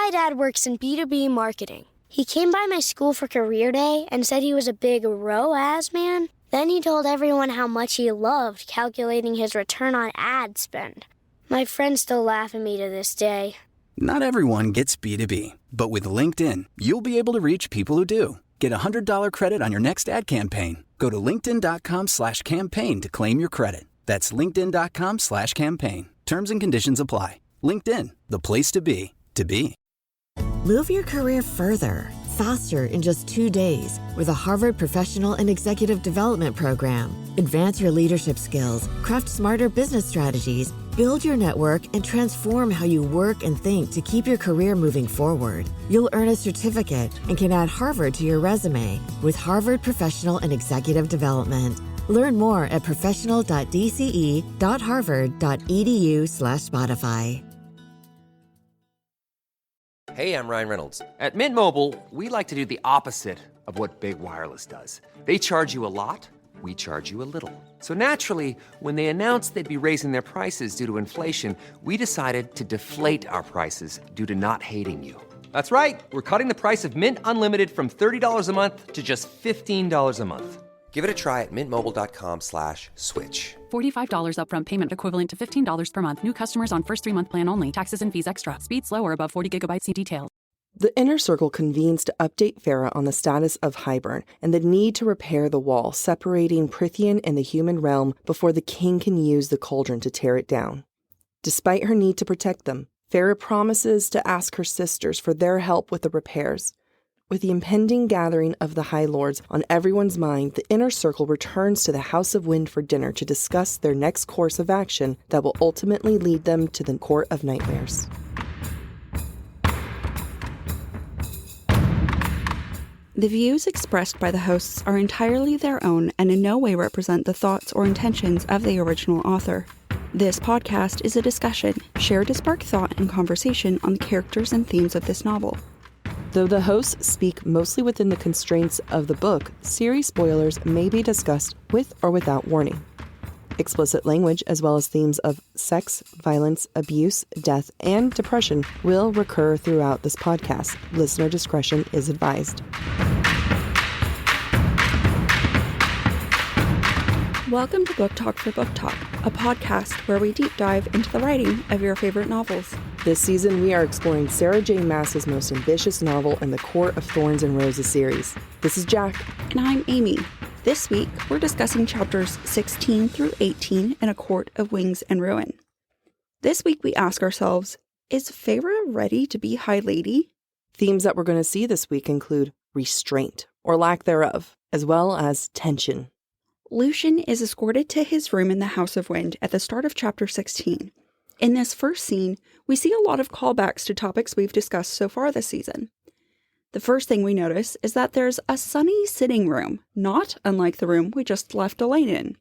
My dad works in B2B marketing. He came by my school for career day and said he was a big ROAS man. Then he told everyone how much he loved calculating his return on ad spend. My friends still laugh at me to this day. Not everyone gets B2B, but with LinkedIn, you'll be able to reach people who do. Get a $100 credit on your next ad campaign. Go to linkedin.com/campaign to claim your credit. That's linkedin.com/campaign. Terms and conditions apply. LinkedIn, the place to be, to be. Move your career further, faster in just 2 days with a Harvard Professional and Executive Development Program. Advance your leadership skills, craft smarter business strategies, build your network, and transform how you work and think to keep your career moving forward. You'll earn a certificate and can add Harvard to your resume with Harvard Professional and Executive Development. Learn more at professional.dce.harvard.edu/Spotify. Hey, I'm Ryan Reynolds. At Mint Mobile, we like to do the opposite of what Big Wireless does. They charge you a lot, we charge you a little. So naturally, when they announced they'd be raising their prices due to inflation, we decided to deflate our prices due to not hating you. That's right. We're cutting the price of Mint Unlimited from $30 a month to just $15 a month. Give it a try at mintmobile.com/switch. $45 upfront payment equivalent to $15 per month. New customers on first 3-month plan only. Taxes and fees extra. Speed slower above 40 gigabytes. See details. The Inner Circle convenes to update Feyre on the status of Hybern and the need to repair the wall separating Prythian and the human realm before the king can use the cauldron to tear it down. Despite her need to protect them, Feyre promises to ask her sisters for their help with the repairs. With the impending gathering of the High Lords on everyone's mind, the Inner Circle returns to the House of Wind for dinner to discuss their next course of action that will ultimately lead them to the Court of Nightmares. The views expressed by the hosts are entirely their own and in no way represent the thoughts or intentions of the original author. This podcast is a discussion shared to spark thought and conversation on the characters and themes of this novel. Though the hosts speak mostly within the constraints of the book, series spoilers may be discussed with or without warning. Explicit language, as well as themes of sex, violence, abuse, death, and depression, will recur throughout this podcast. Listener discretion is advised. Welcome to Book Talk for Book Talk, a podcast where we deep dive into the writing of your favorite novels. This season, we are exploring Sarah J. Maas's most ambitious novel in the Court of Thorns and Roses series. This is Jac. And I'm Amy. This week, we're discussing chapters 16 through 18 in A Court of Wings and Ruin. This week, we ask ourselves, is Feyre ready to be High Lady? Themes that we're going to see this week include restraint, or lack thereof, as well as tension. Lucien is escorted to his room in the House of Wind at the start of chapter 16. In this first scene, we see a lot of callbacks to topics we've discussed so far this season. The first thing we notice is that there's a sunny sitting room, not unlike the room we just left Elaine in.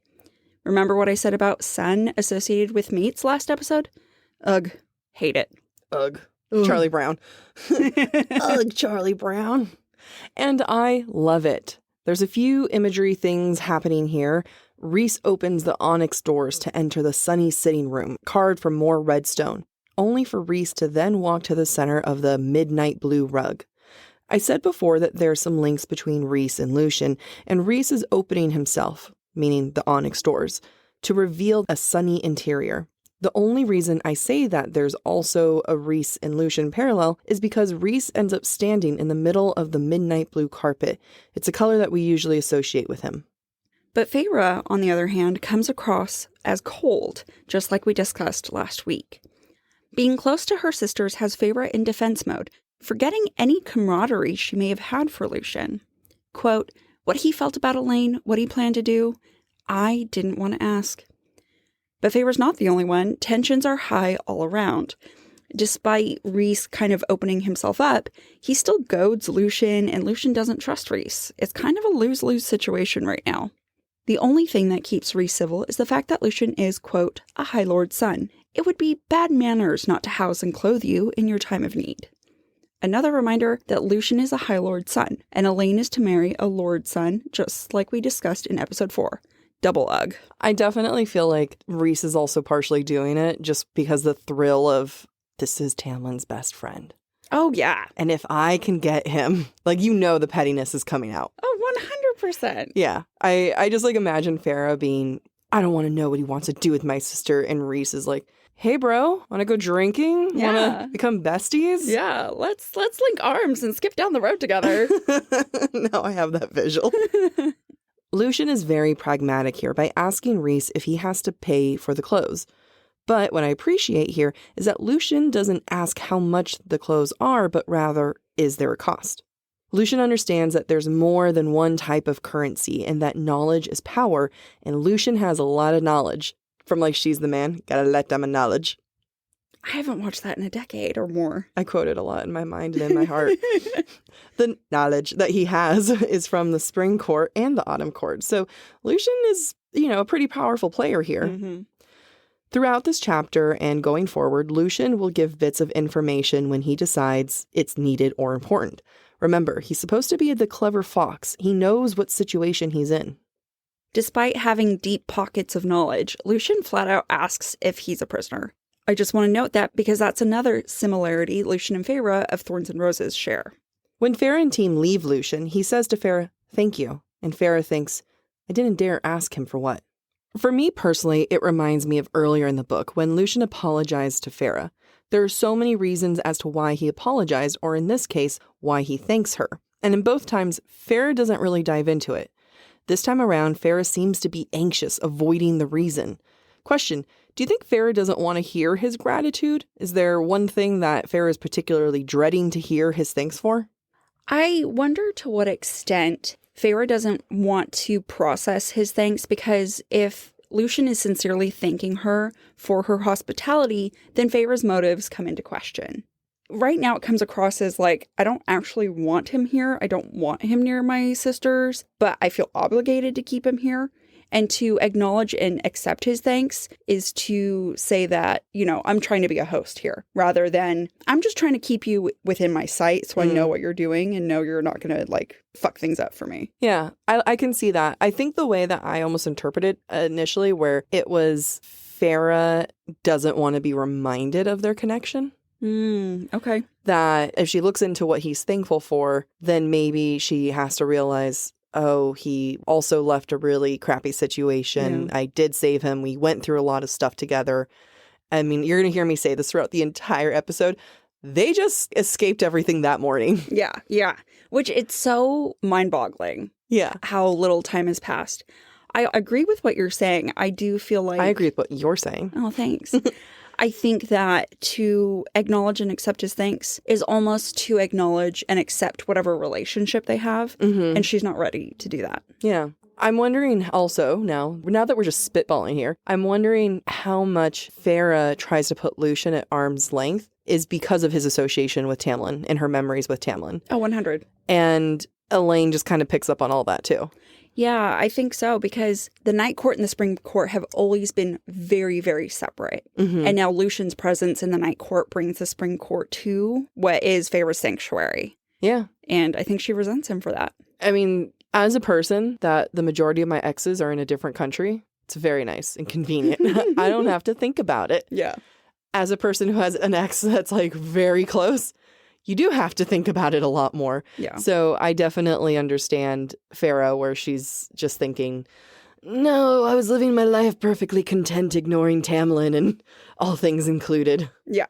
Remember what I said about sun associated with mates last episode? Ugh, hate it. Ugh. Charlie Brown. Ugh, Charlie Brown. And I love it. There's a few imagery things happening here. Rhys opens the onyx doors to enter the sunny sitting room, carved from more redstone, only for Rhys to then walk to the center of the midnight blue rug. I said before that there's some links between Rhys and Lucien, and Rhys is opening himself, meaning the onyx doors, to reveal a sunny interior. The only reason I say that there's also a Rhys and Lucien parallel is because Rhys ends up standing in the middle of the midnight blue carpet. It's a color that we usually associate with him. But Feyre, on the other hand, comes across as cold, just like we discussed last week. Being close to her sisters has Feyre in defense mode, forgetting any camaraderie she may have had for Lucien. Quote, what he felt about Elaine, what he planned to do, I didn't want to ask. But Feyre's not the only one. Tensions are high all around. Despite Rhys kind of opening himself up, he still goads Lucien, and Lucien doesn't trust Rhys. It's kind of a lose-lose situation right now. The only thing that keeps Rhys civil is the fact that Lucien is, quote, a High Lord's son. It would be bad manners not to house and clothe you in your time of need. Another reminder that Lucien is a High Lord's son, and Elaine is to marry a Lord's son, just like we discussed in episode 4. Double ugh. I definitely feel like Rhys is also partially doing it just because the thrill of this is Tamlin's best friend. Oh, yeah. And if I can get him, like, the pettiness is coming out. Oh, 100%. Yeah. I just, like, imagine Feyre being, I don't want to know what he wants to do with my sister. And Rhys is like, hey, bro, want to go drinking? Yeah. Want to become besties? Yeah, let's link arms and skip down the road together. Now I have that visual. Lucien is very pragmatic here by asking Rhys if he has to pay for the clothes. But what I appreciate here is that Lucien doesn't ask how much the clothes are, but rather, is there a cost? Lucien understands that there's more than one type of currency and that knowledge is power, and Lucien has a lot of knowledge. From like, she's the man, gotta let them a knowledge. I haven't watched that in a decade or more. I quote it a lot in my mind and in my heart. The knowledge that he has is from the Spring Court and the Autumn Court. So Lucien is, a pretty powerful player here. Mm-hmm. Throughout this chapter and going forward, Lucien will give bits of information when he decides it's needed or important. Remember, he's supposed to be the clever fox. He knows what situation he's in. Despite having deep pockets of knowledge, Lucien flat out asks if he's a prisoner. I just want to note that because that's another similarity Lucien and Feyre of Thorns and Roses share. When Feyre and team leave Lucien, he says to Feyre, thank you. And Feyre thinks, I didn't dare ask him for what. For me personally, it reminds me of earlier in the book when Lucien apologized to Feyre. There are so many reasons as to why he apologized, or in this case, why he thanks her. And in both times, Feyre doesn't really dive into it. This time around, Feyre seems to be anxious, avoiding the reason. Question, do you think Feyre doesn't want to hear his gratitude? Is there one thing that Feyre is particularly dreading to hear his thanks for? I wonder to what extent Feyre doesn't want to process his thanks, because if Lucien is sincerely thanking her for her hospitality, then Feyre's motives come into question. Right now it comes across as like, I don't actually want him here. I don't want him near my sisters, but I feel obligated to keep him here. And to acknowledge and accept his thanks is to say that, I'm trying to be a host here, rather than I'm just trying to keep you within my sight so I know what you're doing and know you're not going to fuck things up for me. Yeah, I can see that. I think the way that I almost interpreted initially, where it was Feyre doesn't want to be reminded of their connection. Okay. That if she looks into what he's thankful for, then maybe she has to realize, oh, he also left a really crappy situation. Yeah. I did save him. We went through a lot of stuff together. I mean, you're going to hear me say this throughout the entire episode. They just escaped everything that morning. Yeah. Which it's so mind-boggling. Yeah. How little time has passed. I agree with what you're saying. I do feel like... I agree with what you're saying. Oh, thanks. I think that to acknowledge and accept his thanks is almost to acknowledge and accept whatever relationship they have. Mm-hmm. And she's not ready to do that. Yeah. I'm wondering also now that we're just spitballing here, I'm wondering how much Feyre tries to put Lucien at arm's length is because of his association with Tamlin and her memories with Tamlin. Oh, 100. And Elaine just kind of picks up on all that too. Yeah, I think so, because the Night Court and the Spring Court have always been very, very separate. Mm-hmm. And now Lucien's presence in the Night Court brings the Spring Court to what is Feyre's sanctuary. Yeah. And I think she resents him for that. I mean, as a person that the majority of my exes are in a different country, it's very nice and convenient. I don't have to think about it. Yeah. As a person who has an ex that's very close, you do have to think about it a lot more. Yeah. So I definitely understand Feyre where she's just thinking, no, I was living my life perfectly content, ignoring Tamlin and all things included. Yeah.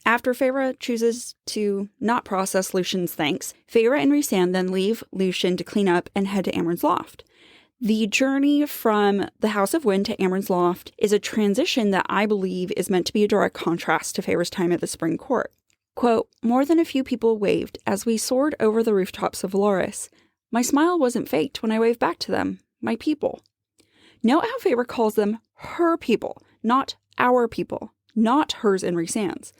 After Feyre chooses to not process Lucien's thanks, Feyre and Rhysand then leave Lucien to clean up and head to Amren's Loft. The journey from the House of Wind to Amren's Loft is a transition that I believe is meant to be a direct contrast to Feyre's time at the Spring Court. Quote, more than a few people waved as we soared over the rooftops of Valoris. My smile wasn't faked when I waved back to them, my people. Note how Feyre calls them her people, not our people, not hers and Rhysand's.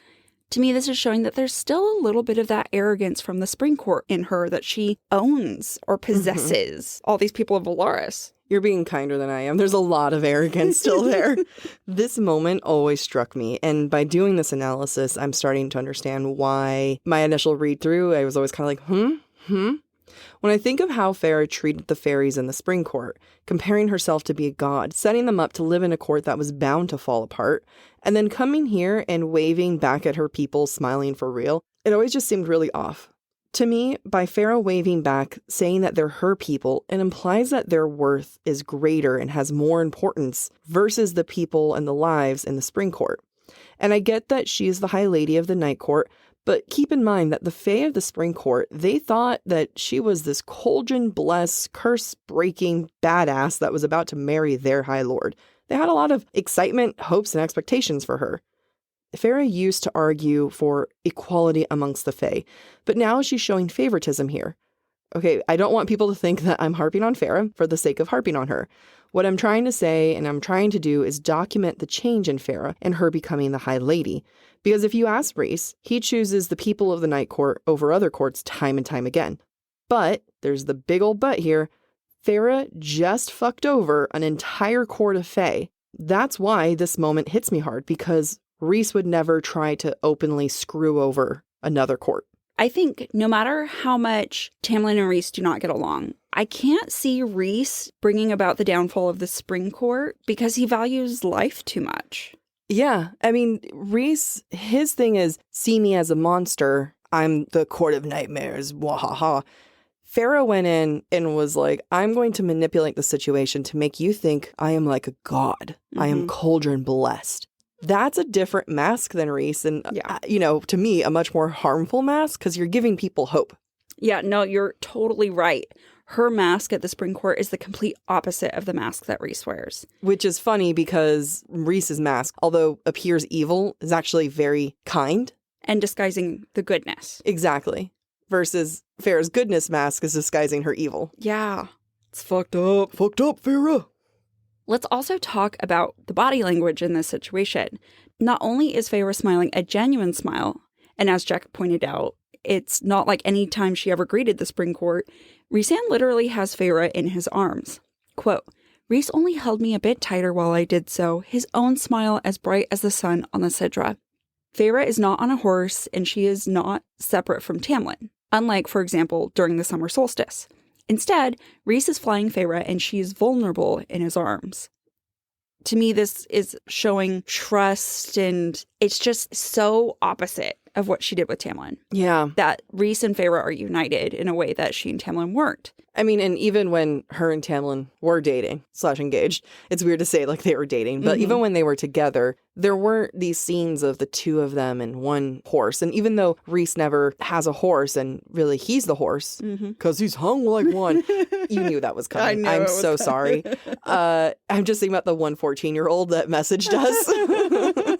To me, this is showing that there's still a little bit of that arrogance from the Spring Court in her, that she owns or possesses all these people of Valoris. You're being kinder than I am. There's a lot of arrogance still there. This moment always struck me. And by doing this analysis, I'm starting to understand why my initial read through, I was always kind of like, When I think of how Feyre treated the fairies in the Spring Court, comparing herself to be a god, setting them up to live in a court that was bound to fall apart, and then coming here and waving back at her people, smiling for real, It always just seemed really off. To me, by Feyre waving back, saying that they're her people, it implies that their worth is greater and has more importance versus the people and the lives in the Spring Court. And I get that she's the High Lady of the Night Court, but keep in mind that the Fae of the Spring Court, they thought that she was this cauldron-blessed, curse-breaking badass that was about to marry their High Lord. They had a lot of excitement, hopes, and expectations for her. Feyre used to argue for equality amongst the Fae, but now she's showing favoritism here. Okay, I don't want people to think that I'm harping on Feyre for the sake of harping on her. What I'm trying to say and I'm trying to do is document the change in Feyre and her becoming the High Lady. Because if you ask Rhys, he chooses the people of the Night Court over other courts time and time again. But, there's the big old but here, Feyre just fucked over an entire court of Fae. That's why this moment hits me hard, because Rhys would never try to openly screw over another court. I think no matter how much Tamlin and Rhys do not get along, I can't see Rhys bringing about the downfall of the Spring Court because he values life too much. Yeah, I mean, Rhys, his thing is, see me as a monster. I'm the Court of Nightmares, wahaha. Feyre went in and was like, I'm going to manipulate the situation to make you think I am like a god. I am cauldron blessed. That's a different mask than Rhys. And, to me, a much more harmful mask because you're giving people hope. Yeah, no, you're totally right. Her mask at the Spring Court is the complete opposite of the mask that Rhys wears. Which is funny because Rhys's mask, although appears evil, is actually very kind. And disguising the goodness. Exactly. Versus Feyre's goodness mask is disguising her evil. Yeah. It's fucked up. Fucked up, Feyre. Let's also talk about the body language in this situation. Not only is Feyre smiling a genuine smile, and as Jac pointed out, it's not like any time she ever greeted the Spring Court, Rhysand literally has Feyre in his arms. Quote, Rhys only held me a bit tighter while I did so, his own smile as bright as the sun on the Sidra. Feyre is not on a horse, and she is not separate from Tamlin, unlike, for example, during the summer solstice. Instead, Rhys is flying Feyre and she is vulnerable in his arms. To me, this is showing trust, and it's just so opposite of what she did with Tamlin. Yeah. That Rhys and Feyre are united in a way that she and Tamlin weren't. I mean, and even when her and Tamlin were dating / engaged, it's weird to say like they were dating, but even when they were together, there weren't these scenes of the two of them and one horse. And even though Rhys never has a horse and really he's the horse because he's hung like one, you knew that was coming. I'm so sorry. I'm just thinking about the 14-year-old that messaged us.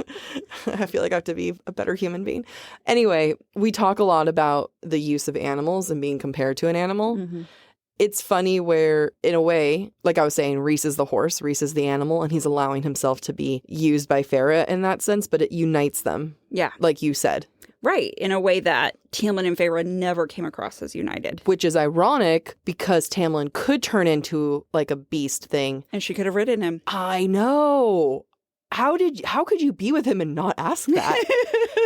I feel like I have to be a better human being. Anyway, we talk a lot about the use of animals and being compared to an animal. It's funny where, in a way, like I was saying, Rhys is the horse, Rhys is the animal, and he's allowing himself to be used by Feyre in that sense, but it unites them. Yeah. Like you said. Right, in a way that Tamlin and Feyre never came across as united. Which is ironic because Tamlin could turn into like a beast thing. And she could have ridden him. I know. How could you be with him and not ask that?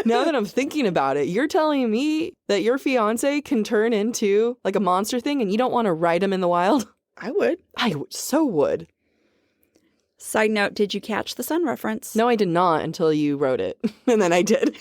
Now that I'm thinking about it, you're telling me that your fiance can turn into like a monster thing and you don't want to ride him in the wild? I would. I so would. Side note, did you catch the sun reference? No, I did not until you wrote it. And then I did.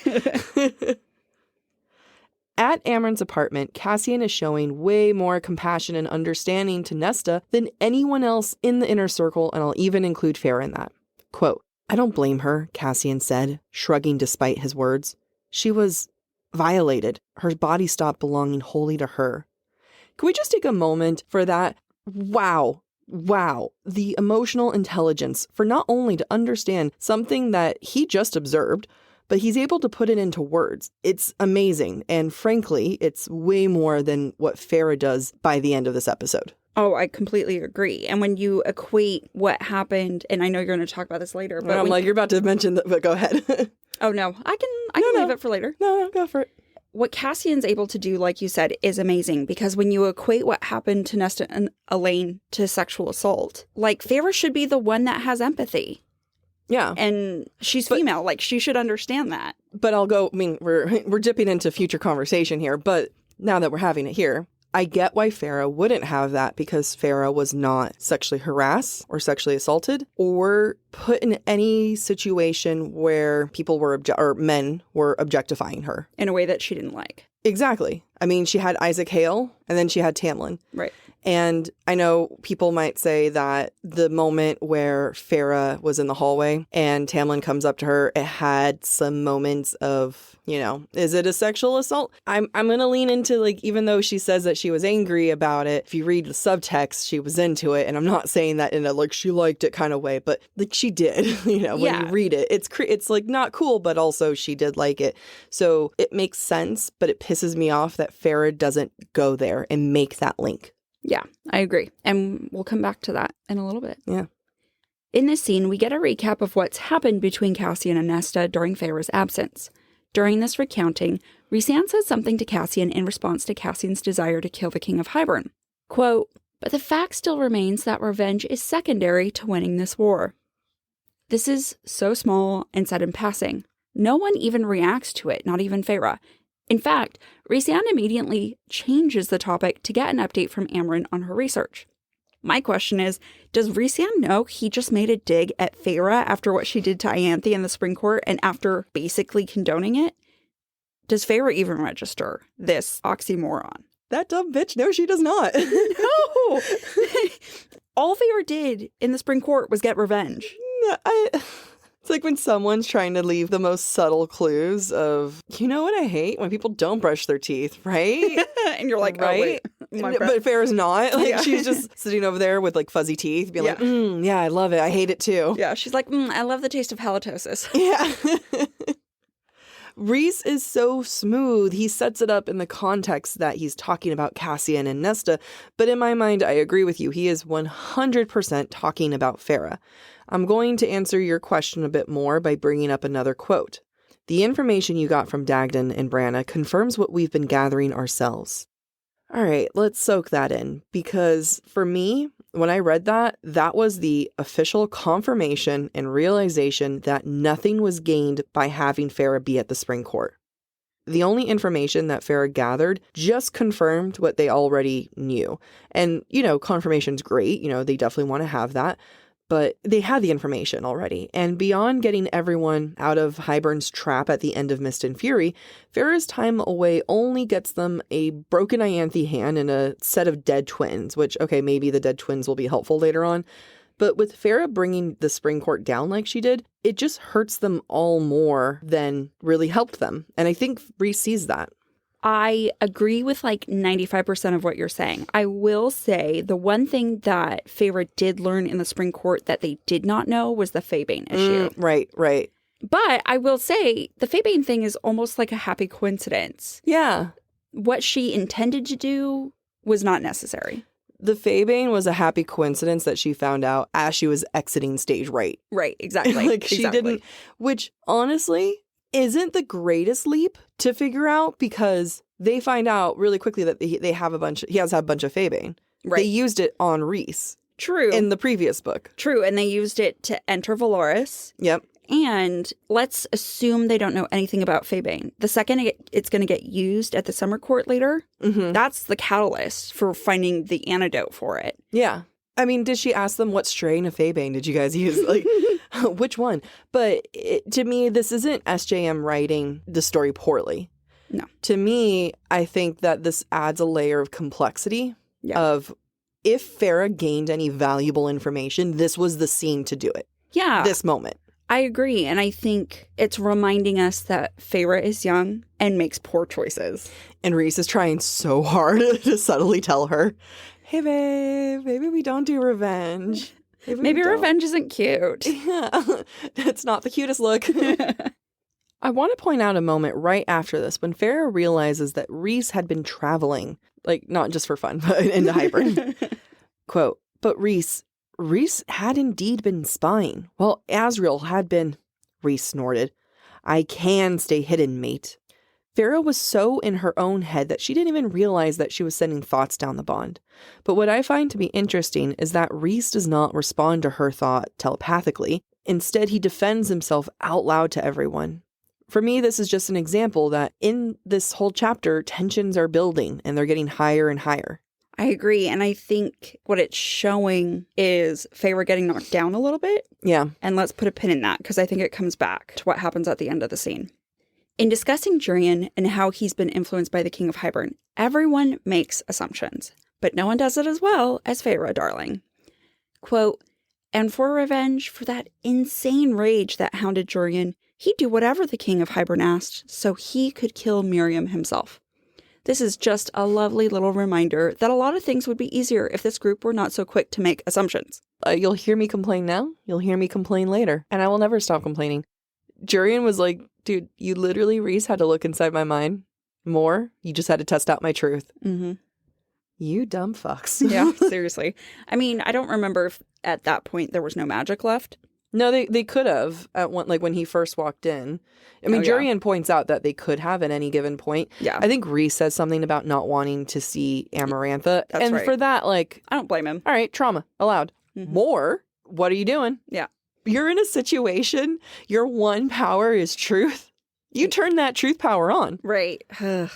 At Amren's apartment, Cassian is showing way more compassion and understanding to Nesta than anyone else in the inner circle, and I'll even include Feyre in that. Quote, I don't blame her, Cassian said, shrugging despite his words. She was violated. Her body stopped belonging wholly to her. Can we just take a moment for that? Wow. The emotional intelligence for not only to understand something that he just observed, but he's able to put it into words. It's amazing. And frankly, it's way more than what Feyre does by the end of this episode. Oh, I completely agree. And when you equate what happened, and I know you're going to talk about this later, but I'm like, you're about to mention that, but go ahead. Oh, no, I can leave it for later. No, go for it. What Cassian's able to do, like you said, is amazing because when you equate what happened to Nesta and Elaine to sexual assault, like Feyre should be the one that has empathy. Yeah. And she's female, like she should understand that. But we're dipping into future conversation here, but now that we're having it here, I get why Feyre wouldn't have that because Feyre was not sexually harassed or sexually assaulted or put in any situation where people were or men were objectifying her. In a way that she didn't like. Exactly. I mean, she had Isaac Hale and then she had Tamlin. Right. And I know people might say that the moment where Feyre was in the hallway and Tamlin comes up to her, it had some moments of, you know, is it a sexual assault? I'm going to lean into, like, even though she says that she was angry about it, if you read the subtext, she was into it. And I'm not saying that in a, like, she liked it kind of way, but, like, she did, you know, when you read it. It's like, not cool, but also she did like it. So it makes sense, but it pisses me off that Feyre doesn't go there and make that link. Yeah, I agree. And we'll come back to that in a little bit. Yeah. In this scene, we get a recap of what's happened between Cassian and Nesta during Feyre's absence. During this recounting, Rhysand says something to Cassian in response to Cassian's desire to kill the King of Hybern. Quote, "But the fact still remains that revenge is secondary to winning this war." This is so small and said in passing. No one even reacts to it, not even Feyre. In fact, Rhysand immediately changes the topic to get an update from Amren on her research. My question is, does Rhysand know he just made a dig at Feyre after what she did to Ianthe in the Spring Court and after basically condoning it? Does Feyre even register this oxymoron? That dumb bitch, no, she does not. No! All Feyre did in the Spring Court was get revenge. It's like when someone's trying to leave the most subtle clues of, you know what I hate? When people don't brush their teeth, right? And you're like, right? Oh, wait, but Feyre's not. Like, she's just sitting over there with, like, fuzzy teeth, being like, yeah, I love it. I hate it too. Yeah, she's like, I love the taste of halitosis. Yeah. Rhys is so smooth. He sets it up in the context that he's talking about Cassian and Nesta. But in my mind, I agree with you. He is 100% talking about Feyre. I'm going to answer your question a bit more by bringing up another quote. The information you got from Dagden and Branna confirms what we've been gathering ourselves. All right, let's soak that in. Because for me, when I read that, that was the official confirmation and realization that nothing was gained by having Feyre be at the Spring Court. The only information that Feyre gathered just confirmed what they already knew. And, you know, confirmation's great. You know, they definitely want to have that. But they had the information already. And beyond getting everyone out of Hybern's trap at the end of Mist and Fury, Feyre's time away only gets them a broken Ianthe hand and a set of dead twins, which, okay, maybe the dead twins will be helpful later on. But with Feyre bringing the Spring Court down like she did, it just hurts them all more than really helped them. And I think Rhys sees that. I agree with like 95% of what you're saying. I will say the one thing that Feyre did learn in the Spring Court that they did not know was the Faebane issue. Right. But I will say the Faebane thing is almost like a happy coincidence. Yeah. What she intended to do was not necessary. The Faebane was a happy coincidence that she found out as she was exiting stage right. Right, exactly. Like she didn't, which honestly isn't the greatest leap to figure out because they find out really quickly that he has a bunch of Faebane. Right. They used it on Rhys. True. In the previous book. True, and they used it to enter Valoris. Yep. And let's assume they don't know anything about Faebane. The second it's going to get used at the Summer Court later, that's the catalyst for finding the antidote for it. Yeah. I mean, did she ask them what strain of Faebane did you guys use? Like, which one? But to me, this isn't SJM writing the story poorly. No. To me, I think that this adds a layer of complexity of if Feyre gained any valuable information, this was the scene to do it. Yeah. This moment. I agree. And I think it's reminding us that Feyre is young and makes poor choices. And Rhys is trying so hard to subtly tell her, hey, babe, maybe we don't do revenge. Maybe revenge isn't cute. Yeah, it's not the cutest look. I want to point out a moment right after this when Feyre realizes that Rhys had been traveling, like not just for fun, but into Hybern. Quote, but Rhys had indeed been spying. Well, Asriel had been, Rhys snorted. I can stay hidden, mate. Feyre was so in her own head that she didn't even realize that she was sending thoughts down the bond. But what I find to be interesting is that Rhys does not respond to her thought telepathically. Instead, he defends himself out loud to everyone. For me, this is just an example that in this whole chapter, tensions are building and they're getting higher and higher. I agree. And I think what it's showing is Feyre getting knocked down a little bit. Yeah. And let's put a pin in that because I think it comes back to what happens at the end of the scene. In discussing Jurian and how he's been influenced by the King of Hybern, everyone makes assumptions, but no one does it as well as Feyre, darling. Quote, and for revenge for that insane rage that hounded Jurian, he'd do whatever the King of Hybern asked so he could kill Miriam himself. This is just a lovely little reminder that a lot of things would be easier if this group were not so quick to make assumptions. You'll hear me complain now. You'll hear me complain later. And I will never stop complaining. Jurian was like, dude, you literally, Rhys, had to look inside my mind more. You just had to test out my truth. Mm-hmm. You dumb fucks. Yeah, seriously. I mean, I don't remember if at that point there was no magic left. No, they could have at one, like when he first walked in. I mean, Jurian points out that they could have at any given point. Yeah. I think Rhys says something about not wanting to see Amarantha. That's and right. for that, like, I don't blame him. all right, trauma, allowed. Mm-hmm. More? What are you doing? Yeah. You're in a situation, your one power is truth. You turn that truth power on. Right.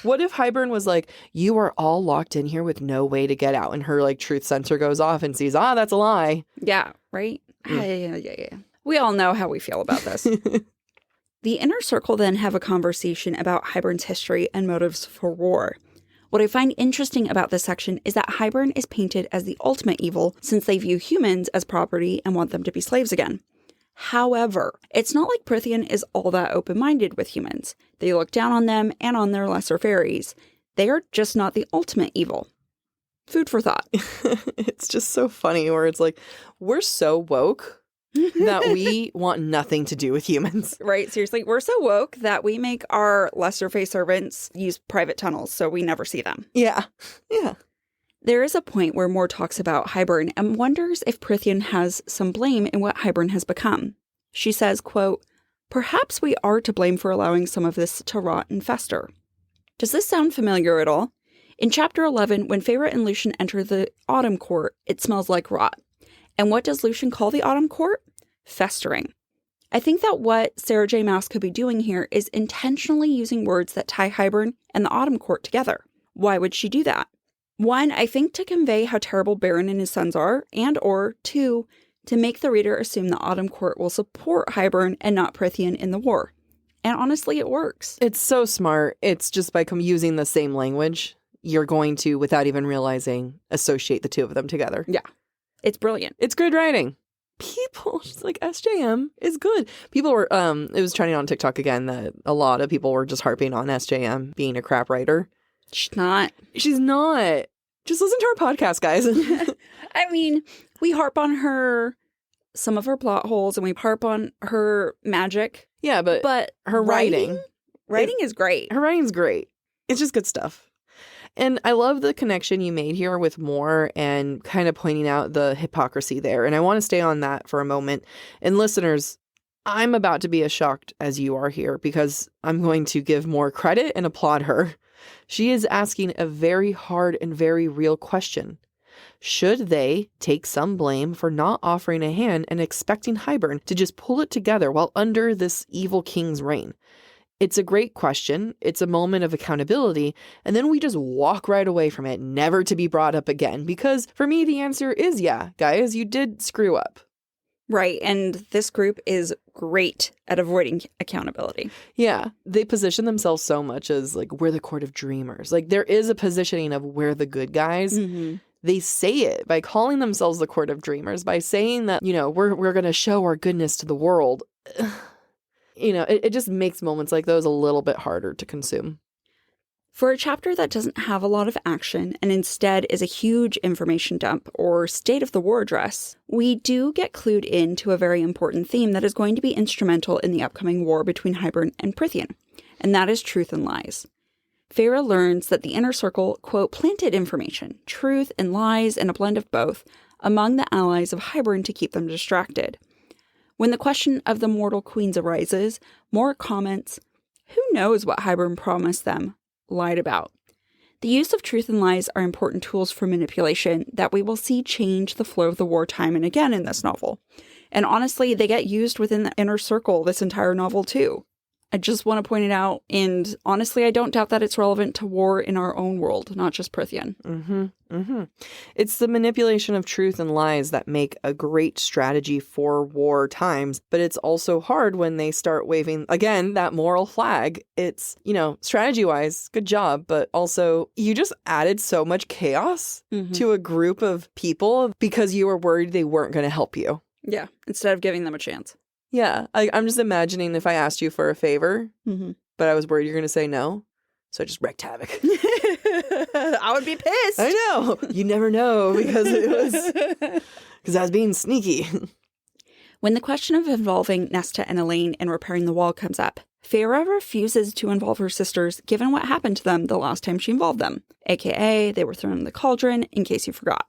What if Hybern was like, you are all locked in here with no way to get out, and her like truth sensor goes off and sees, that's a lie. Yeah, right? Yeah. We all know how we feel about this. The inner circle then have a conversation about Hybern's history and motives for war. What I find interesting about this section is that Hybern is painted as the ultimate evil since they view humans as property and want them to be slaves again. However, it's not like Prythian is all that open-minded with humans. They look down on them and on their lesser fairies. They are just not the ultimate evil. Food for thought. It's just so funny where it's like, we're so woke that we want nothing to do with humans. Right, seriously. We're so woke that we make our lesser fae servants use private tunnels so we never see them. Yeah. There is a point where Moore talks about Hybern and wonders if Prythian has some blame in what Hybern has become. She says, quote, perhaps we are to blame for allowing some of this to rot and fester. Does this sound familiar at all? In Chapter 11, when Feyre and Lucien enter the Autumn Court, it smells like rot. And what does Lucien call the Autumn Court? Festering. I think that what Sarah J. Maas could be doing here is intentionally using words that tie Hybern and the Autumn Court together. Why would she do that? One, I think to convey how terrible Baron and his sons are, and or two, to make the reader assume the Autumn Court will support Hybern and not Prythian in the war. And honestly, it works. It's so smart. It's just by using the same language, you're going to, without even realizing, associate the two of them together. Yeah. It's brilliant. It's good writing. People, just like SJM is good. People were, it was trending on TikTok again that a lot of people were just harping on SJM being a crap writer. She's not. She's not. Just listen to our podcast, guys. I mean, we harp on some of her plot holes and we harp on her magic. Yeah, but her writing is great. Her writing's great. It's just good stuff. And I love the connection you made here with Moore and kind of pointing out the hypocrisy there. And I want to stay on that for a moment. And listeners, I'm about to be as shocked as you are here because I'm going to give Moore credit and applaud her. She is asking a very hard and very real question. Should they take some blame for not offering a hand and expecting Hybern to just pull it together while under this evil king's reign? It's a great question. It's a moment of accountability. And then we just walk right away from it, never to be brought up again. Because for me, the answer is yeah, guys, you did screw up. Right. And this group is great at avoiding accountability. Yeah. They position themselves so much as like, we're the court of dreamers. Like there is a positioning of we're the good guys. Mm-hmm. They say it by calling themselves the court of dreamers, by saying that, we're going to show our goodness to the world. It just makes moments like those a little bit harder to consume. For a chapter that doesn't have a lot of action and instead is a huge information dump or state of the war address, we do get clued into a very important theme that is going to be instrumental in the upcoming war between Hybern and Prythian, and that is truth and lies. Feyre learns that the inner circle, quote, planted information, truth and lies and a blend of both, among the allies of Hybern to keep them distracted. When the question of the mortal queens arises, Moore comments, who knows what Hybern promised them, lied about. The use of truth and lies are important tools for manipulation that we will see change the flow of the war time and again in this novel. And honestly, they get used within the inner circle this entire novel too. I just want to point it out. And honestly, I don't doubt that it's relevant to war in our own world, not just Prythian. It's the manipulation of truth and lies that make a great strategy for war times, but it's also hard when they start waving, again, that moral flag. It's, strategy-wise, good job, but also you just added so much chaos to a group of people because you were worried they weren't going to help you. Yeah, instead of giving them a chance. Yeah, I'm just imagining if I asked you for a favor, but I was worried you're going to say no, so I just wreaked havoc. I would be pissed. I know. You never know because I was being sneaky. When the question of involving Nesta and Elaine in repairing the wall comes up, Feyre refuses to involve her sisters given what happened to them the last time she involved them, aka they were thrown in the cauldron, in case you forgot.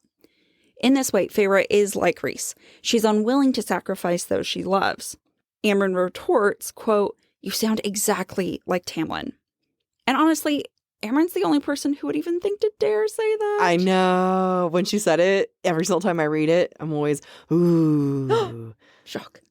In this way, Feyre is like Rhys. She's unwilling to sacrifice those she loves. Amren retorts, quote, "You sound exactly like Tamlin." And honestly, Amren's the only person who would even think to dare say that. I know. When she said it, every single time I read it, I'm always, ooh. Shock.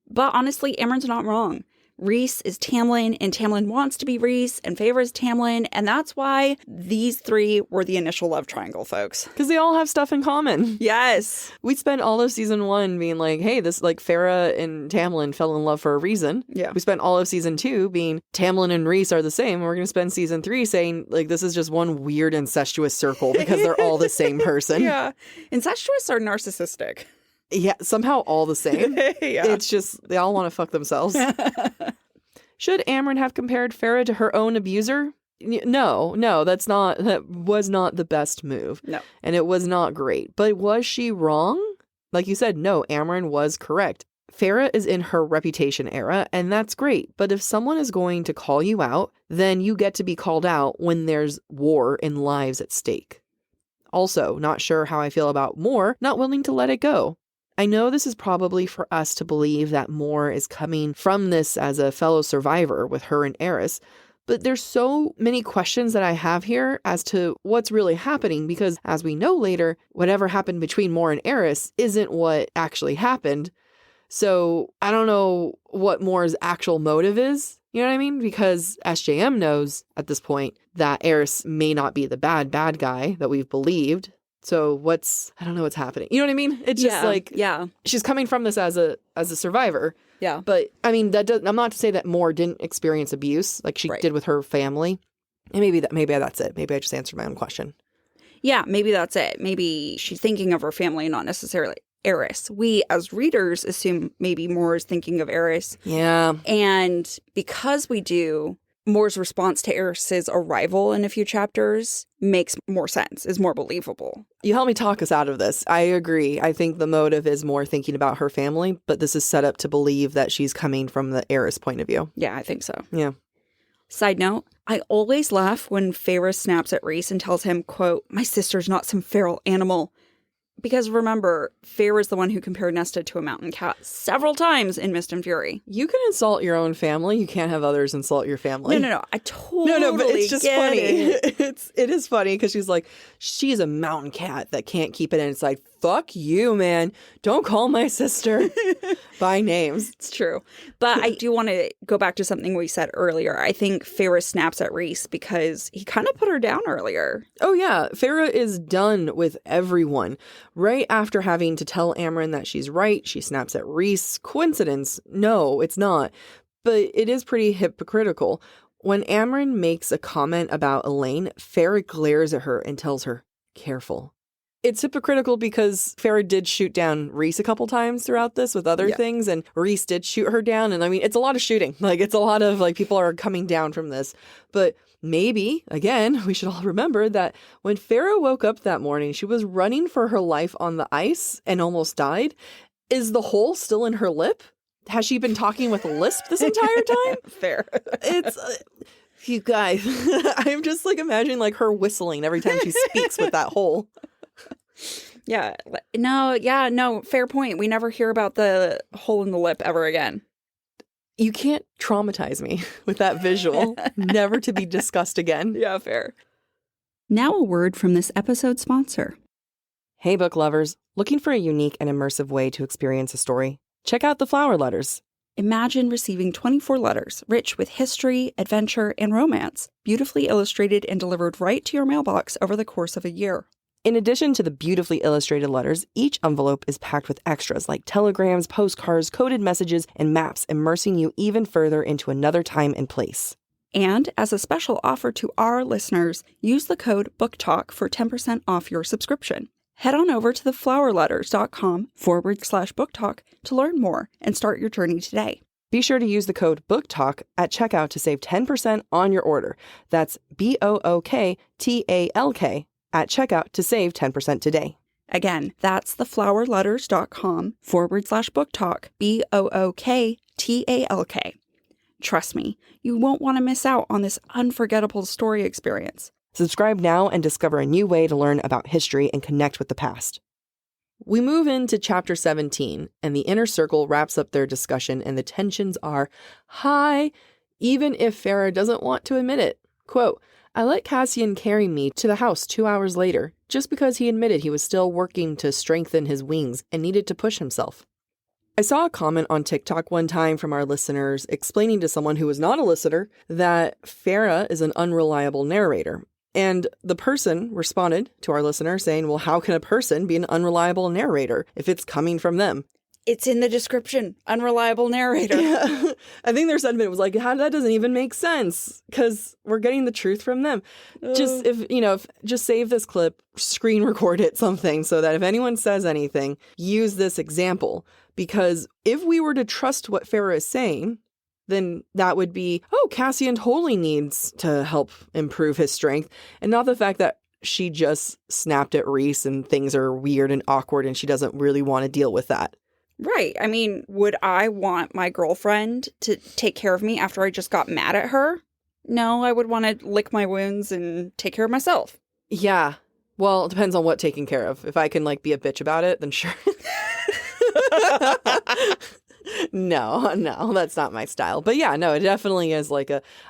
But honestly, Amren's not wrong. Rhys is Tamlin, and Tamlin wants to be Rhys, and Feyre is Tamlin, and that's why these three were the initial love triangle, folks. Because they all have stuff in common. Yes. We spent all of season 1 being like, hey, this Feyre and Tamlin fell in love for a reason. Yeah. We spent all of season 2 being Tamlin and Rhys are the same. And we're going to spend season 3 saying, this is just one weird incestuous circle because they're all the same person. Yeah. Incestuous are narcissistic. Yeah, somehow all the same. Yeah. It's just, they all want to fuck themselves. Should Amren have compared Feyre to her own abuser? No, that was not the best move. No. And it was not great. But was she wrong? Like you said, no, Amren was correct. Feyre is in her reputation era, and that's great. But if someone is going to call you out, then you get to be called out when there's war and lives at stake. Also, not sure how I feel about Mor not willing to let it go. I know this is probably for us to believe that Mor is coming from this as a fellow survivor with her and Eris, but there's so many questions that I have here as to what's really happening because, as we know later, whatever happened between Mor and Eris isn't what actually happened. So I don't know what Mor's actual motive is, you know what I mean? Because SJM knows at this point that Eris may not be the bad guy that we've believed. So I don't know what's happening. You know what I mean? It's just she's coming from this as a survivor. Yeah. But I mean, I'm not to say that Mor didn't experience abuse like she did with her family. And maybe that's it. Maybe I just answered my own question. Yeah, maybe that's it. Maybe she's thinking of her family, not necessarily Eris. We, as readers, assume maybe Mor is thinking of Eris. Yeah. And because we do, Mor's response to Eris's arrival in a few chapters makes more sense, is more believable. You helped me talk us out of this. I agree. I think the motive is more thinking about her family, but this is set up to believe that she's coming from the Eris point of view. Yeah, I think so. Yeah. Side note, I always laugh when Feyre snaps at Rhys and tells him, quote, "My sister's not some feral animal." Because remember, Feyre is the one who compared Nesta to a mountain cat several times in Mist and Fury. You can insult your own family. You can't have others insult your family. No. I totally No, but it's just funny. It. It is funny because she's like, she's a mountain cat that can't keep it inside. Fuck you, man. Don't call my sister by names. It's true. But I do want to go back to something we said earlier. I think Feyre snaps at Rhys because he kind of put her down earlier. Oh, yeah. Feyre is done with everyone. Right after having to tell Amren that she's right, she snaps at Rhys. Coincidence? No, it's not. But it is pretty hypocritical. When Amren makes a comment about Elaine, Feyre glares at her and tells her, "Careful." It's hypocritical because Feyre did shoot down Rhys a couple times throughout this with other things, and Rhys did shoot her down. And I mean, it's a lot of shooting. It's a lot of people are coming down from this. But maybe, again, we should all remember that when Feyre woke up that morning, she was running for her life on the ice and almost died. Is the hole still in her lip? Has she been talking with a lisp this entire time? Fair. It's... you guys, I'm just imagining her whistling every time she speaks with that hole. Yeah. No, fair point. We never hear about the hole in the lip ever again. You can't traumatize me with that visual, never to be discussed again. Yeah, fair. Now a word from this episode's sponsor. Hey, book lovers. Looking for a unique and immersive way to experience a story? Check out The Flower Letters. Imagine receiving 24 letters, rich with history, adventure, and romance, beautifully illustrated and delivered right to your mailbox over the course of a year. In addition to the beautifully illustrated letters, each envelope is packed with extras like telegrams, postcards, coded messages, and maps, immersing you even further into another time and place. And as a special offer to our listeners, use the code BOOKTALK for 10% off your subscription. Head on over to theflowerletters.com/booktalk to learn more and start your journey today. Be sure to use the code BOOKTALK at checkout to save 10% on your order. That's BOOKTALK at checkout to save 10% today. Again, that's theflowerletters.com/booktalk, BOOKTALK. Trust me, you won't want to miss out on this unforgettable story experience. Subscribe now and discover a new way to learn about history and connect with the past. We move into chapter 17, and the inner circle wraps up their discussion, and the tensions are high, even if Feyre doesn't want to admit it. Quote, I let Cassian carry me to the house 2 hours later, just because he admitted he was still working to strengthen his wings and needed to push himself. I saw a comment on TikTok one time from our listeners explaining to someone who was not a listener that Feyre is an unreliable narrator. And the person responded to our listener saying, well, how can a person be an unreliable narrator if it's coming from them? It's in the description, unreliable narrator. Yeah. I think their sentiment was like, how that doesn't even make sense because we're getting the truth from them. Just just save this clip, screen record it, something so that if anyone says anything, use this example. Because if we were to trust what Feyre is saying, then that would be, oh, Cassian totally needs to help improve his strength. And not the fact that she just snapped at Rhys and things are weird and awkward and she doesn't really want to deal with that. Right. I mean, would I want my girlfriend to take care of me after I just got mad at her? No, I would want to lick my wounds and take care of myself. Yeah. Well, it depends on what taking care of. If I can be a bitch about it, then sure. No, that's not my style. But yeah, no, it definitely is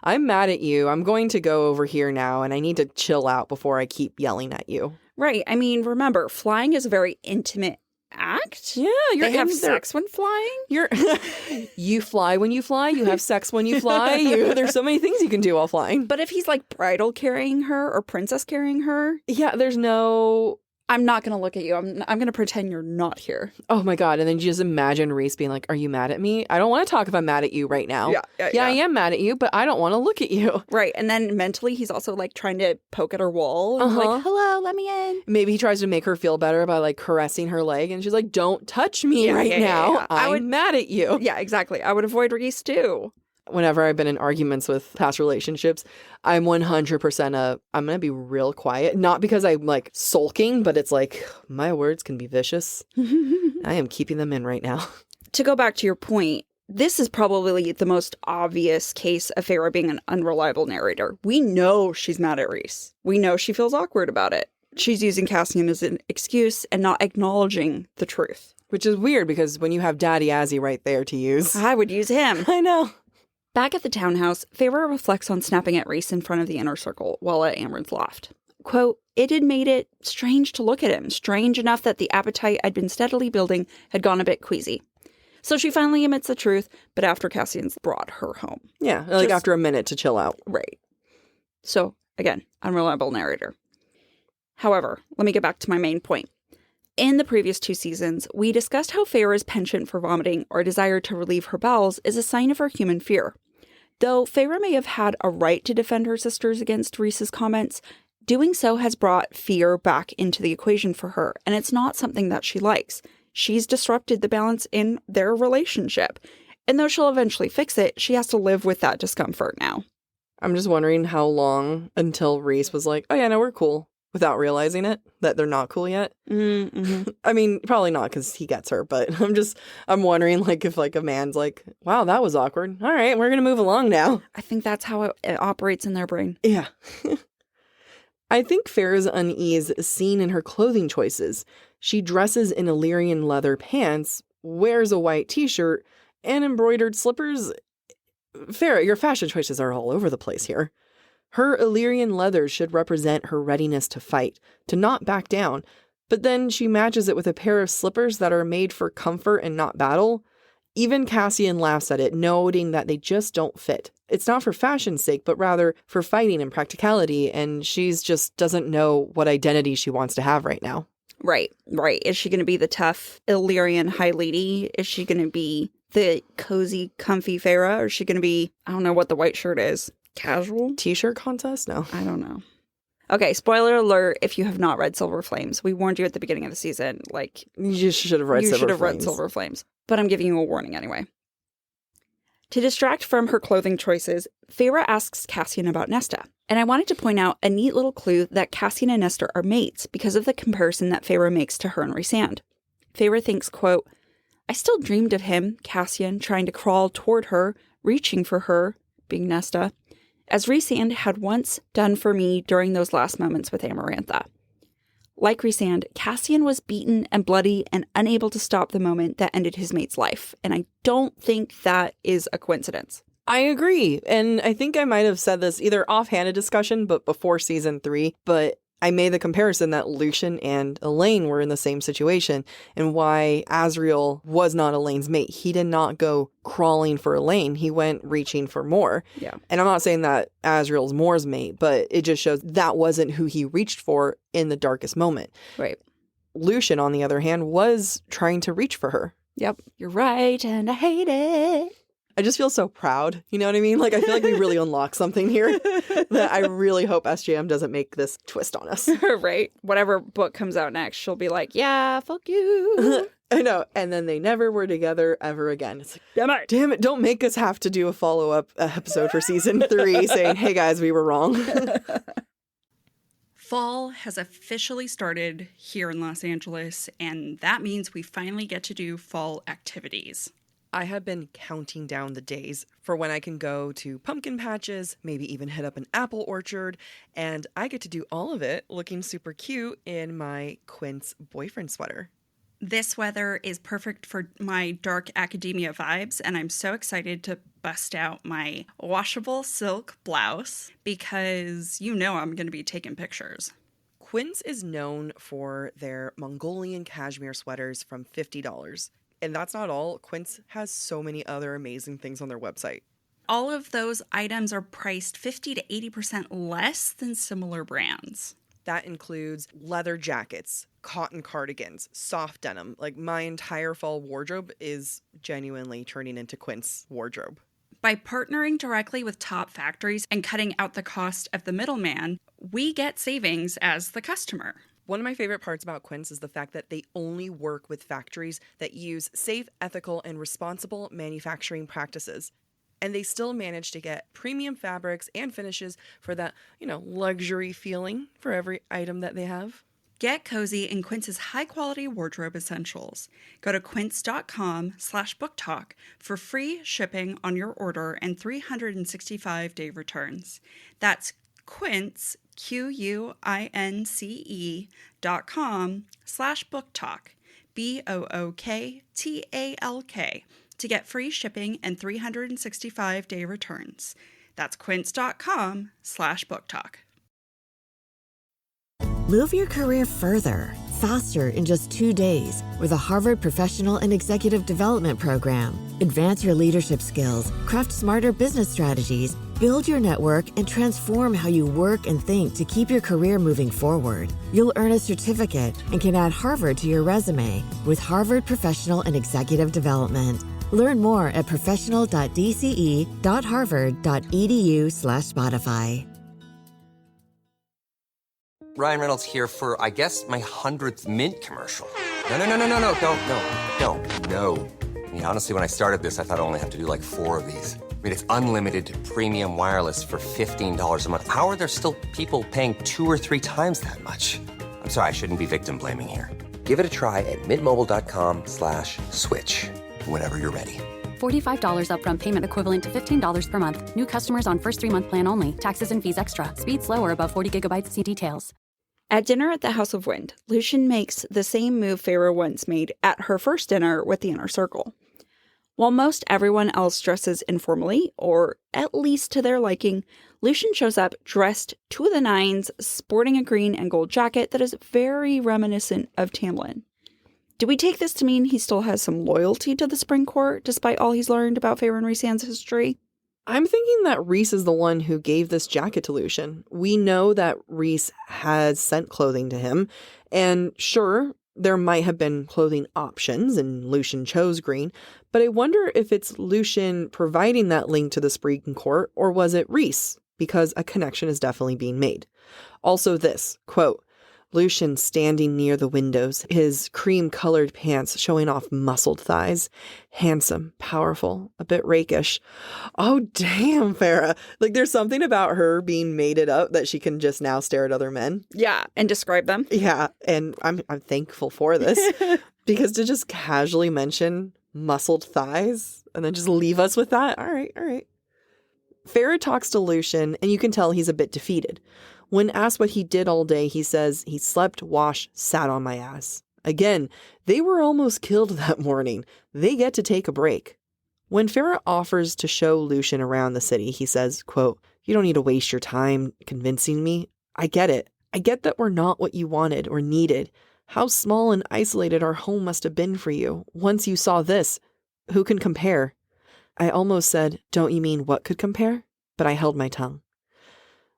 I'm mad at you. I'm going to go over here now and I need to chill out before I keep yelling at you. Right. I mean, remember, flying is a very intimate act. Yeah, they have sex when flying. You fly when you fly. You have sex when you fly. There's so many things you can do while flying. But if he's bridal carrying her or princess carrying her, yeah, there's no. I'm not going to look at you. I'm going to pretend you're not here. Oh my God. And then you just imagine Rhys being like, are you mad at me? I don't want to talk if I'm mad at you right now. Yeah, I am mad at you, but I don't want to look at you. Right. And then mentally, he's also trying to poke at her wall. And hello, let me in. Maybe he tries to make her feel better by caressing her leg. And she's like, don't touch me now. Yeah. I'm mad at you. Yeah, exactly. I would avoid Rhys too. Whenever I've been in arguments with past relationships, I'm 100% I'm going to be real quiet. Not because I'm sulking, but it's my words can be vicious. I am keeping them in right now. To go back to your point, this is probably the most obvious case of Feyre being an unreliable narrator. We know she's mad at Rhys. We know she feels awkward about it. She's using Cassian as an excuse and not acknowledging the truth. Which is weird because when you have Daddy Azzy right there to use. I would use him. I know. Back at the townhouse, Feyre reflects on snapping at Rhys in front of the inner circle while at Amren's loft. Quote, it had made it strange to look at him, strange enough that the appetite I'd been steadily building had gone a bit queasy. So she finally admits the truth, but after Cassian's brought her home. Yeah, after a minute to chill out. Right. So, again, unreliable narrator. However, let me get back to my main point. In the previous 2 seasons, we discussed how Feyre's penchant for vomiting or desire to relieve her bowels is a sign of her human fear. Though Feyre may have had a right to defend her sisters against Rhys's comments, doing so has brought fear back into the equation for her, and it's not something that she likes. She's disrupted the balance in their relationship, and though she'll eventually fix it, she has to live with that discomfort now. I'm just wondering how long until Rhys was like, oh yeah, no, we're cool. Without realizing it, that they're not cool yet. Mm-hmm. I mean, probably not because he gets her, but I'm wondering if a man's like, wow, that was awkward. All right, we're going to move along now. I think that's how it operates in their brain. Yeah. I think Feyre's unease is seen in her clothing choices. She dresses in Illyrian leather pants, wears a white t-shirt, and embroidered slippers. Feyre, your fashion choices are all over the place here. Her Illyrian leathers should represent her readiness to fight, to not back down, but then she matches it with a pair of slippers that are made for comfort and not battle. Even Cassian laughs at it, noting that they just don't fit. It's not for fashion's sake, but rather for fighting and practicality, and she's just doesn't know what identity she wants to have right now. Right. Is she going to be the tough Illyrian high lady? Is she going to be the cozy, comfy Feyre? Or is she going to be, I don't know what the white shirt is, casual? T-shirt contest? No. I don't know. Okay, spoiler alert, if you have not read Silver Flames. We warned you at the beginning of the season. Like, you should have read Silver Flames. You should have read Silver Flames. But I'm giving you a warning anyway. To distract from her clothing choices, Feyre asks Cassian about Nesta. And I wanted to point out a neat little clue that Cassian and Nesta are mates because of the comparison that Feyre makes to her and Rhysand. Feyre thinks, quote, I still dreamed of him, Cassian, trying to crawl toward her, reaching for her, being Nesta, as Rhysand had once done for me during those last moments with Amarantha. Like Rhysand, Cassian was beaten and bloody and unable to stop the moment that ended his mate's life. And I don't think that is a coincidence. I agree. And I think I might have said this either offhand a discussion, but before season 3. But I made the comparison that Lucien and Elaine were in the same situation and why Azriel was not Elaine's mate. He did not go crawling for Elaine. He went reaching for Mor. Yeah. And I'm not saying that Azriel's Mor's mate, but it just shows that wasn't who he reached for in the darkest moment. Right. Lucien, on the other hand, was trying to reach for her. Yep. You're right, and I hate it. I just feel so proud. You know what I mean? Like, I feel like we really unlocked something here that I really hope SJM doesn't make this twist on us. Right. Whatever book comes out next, she'll be like, yeah, fuck you. I know. And then they never were together ever again. It's like, damn it. Don't make us have to do a follow-up episode for season 3 saying, hey guys, we were wrong. Fall has officially started here in Los Angeles, and that means we finally get to do fall activities. I have been counting down the days for when I can go to pumpkin patches, maybe even hit up an apple orchard, and I get to do all of it looking super cute in my Quince boyfriend sweater. This weather is perfect for my dark academia vibes, and I'm so excited to bust out my washable silk blouse because you know I'm going to be taking pictures. Quince is known for their Mongolian cashmere sweaters from $50. And that's not all. Quince has so many other amazing things on their website. All of those items are priced 50 to 80% less than similar brands. That includes leather jackets, cotton cardigans, soft denim. Like, my entire fall wardrobe is genuinely turning into Quince wardrobe. By partnering directly with top factories and cutting out the cost of the middleman, we get savings as the customer. One of my favorite parts about Quince is the fact that they only work with factories that use safe, ethical, and responsible manufacturing practices. And they still manage to get premium fabrics and finishes for that, luxury feeling for every item that they have. Get cozy in Quince's high-quality wardrobe essentials. Go to quince.com/booktalk for free shipping on your order and 365-day returns. That's Quince, QUINCE.com/booktalk, BOOKTALK, to get free shipping and 365-day returns. That's quince.com/booktalk. Move your career further, faster in just 2 days with a Harvard Professional and Executive Development Program. Advance your leadership skills, craft smarter business strategies, build your network, and transform how you work and think to keep your career moving forward. You'll earn a certificate and can add Harvard to your resume with Harvard Professional and Executive Development. Learn more at professional.dce.harvard.edu/Spotify. Ryan Reynolds here for, I guess, my 100th Mint commercial. No, don't. I mean, honestly, when I started this, I thought I only have to do like 4 of these. I mean, it's unlimited premium wireless for $15 a month. How are there still people paying 2 or 3 times that much? I'm sorry, I shouldn't be victim blaming here. Give it a try at mintmobile.com/switch. Whenever you're ready. $45 upfront payment equivalent to $15 per month. New customers on first 3-month plan only. Taxes and fees extra. Speed slower above 40 gigabytes. See details. At dinner at the House of Wind, Lucien makes the same move Feyre once made at her first dinner with the Inner Circle. While most everyone else dresses informally, or at least to their liking, Lucien shows up dressed to the nines, sporting a green and gold jacket that is very reminiscent of Tamlin. Do we take this to mean he still has some loyalty to the Spring Court, despite all he's learned about Feyre and Rhysand's history? I'm thinking that Rhys is the one who gave this jacket to Lucien. We know that Rhys has sent clothing to him, and sure, there might have been clothing options, and Lucien chose green, but I wonder if it's Lucien providing that link to the Spring Court, or was it Rhys? Because a connection is definitely being made. Also this, quote, Lucien standing near the windows, his cream-colored pants showing off muscled thighs. Handsome, powerful, a bit rakish. Oh, damn, Feyre. Like, there's something about her being mated up that she can just now stare at other men. Yeah, and describe them. Yeah, and I'm thankful for this. Because to just casually mention muscled thighs and then just leave us with that, all right. Feyre talks to Lucien, and you can tell he's a bit defeated. When asked what he did all day, he says he slept, washed, sat on my ass. Again, they were almost killed that morning. They get to take a break. When Feyre offers to show Lucien around the city, he says, quote, you don't need to waste your time convincing me. I get it. I get that we're not what you wanted or needed. How small and isolated our home must have been for you. Once you saw this, who can compare? I almost said, don't you mean what could compare? But I held my tongue.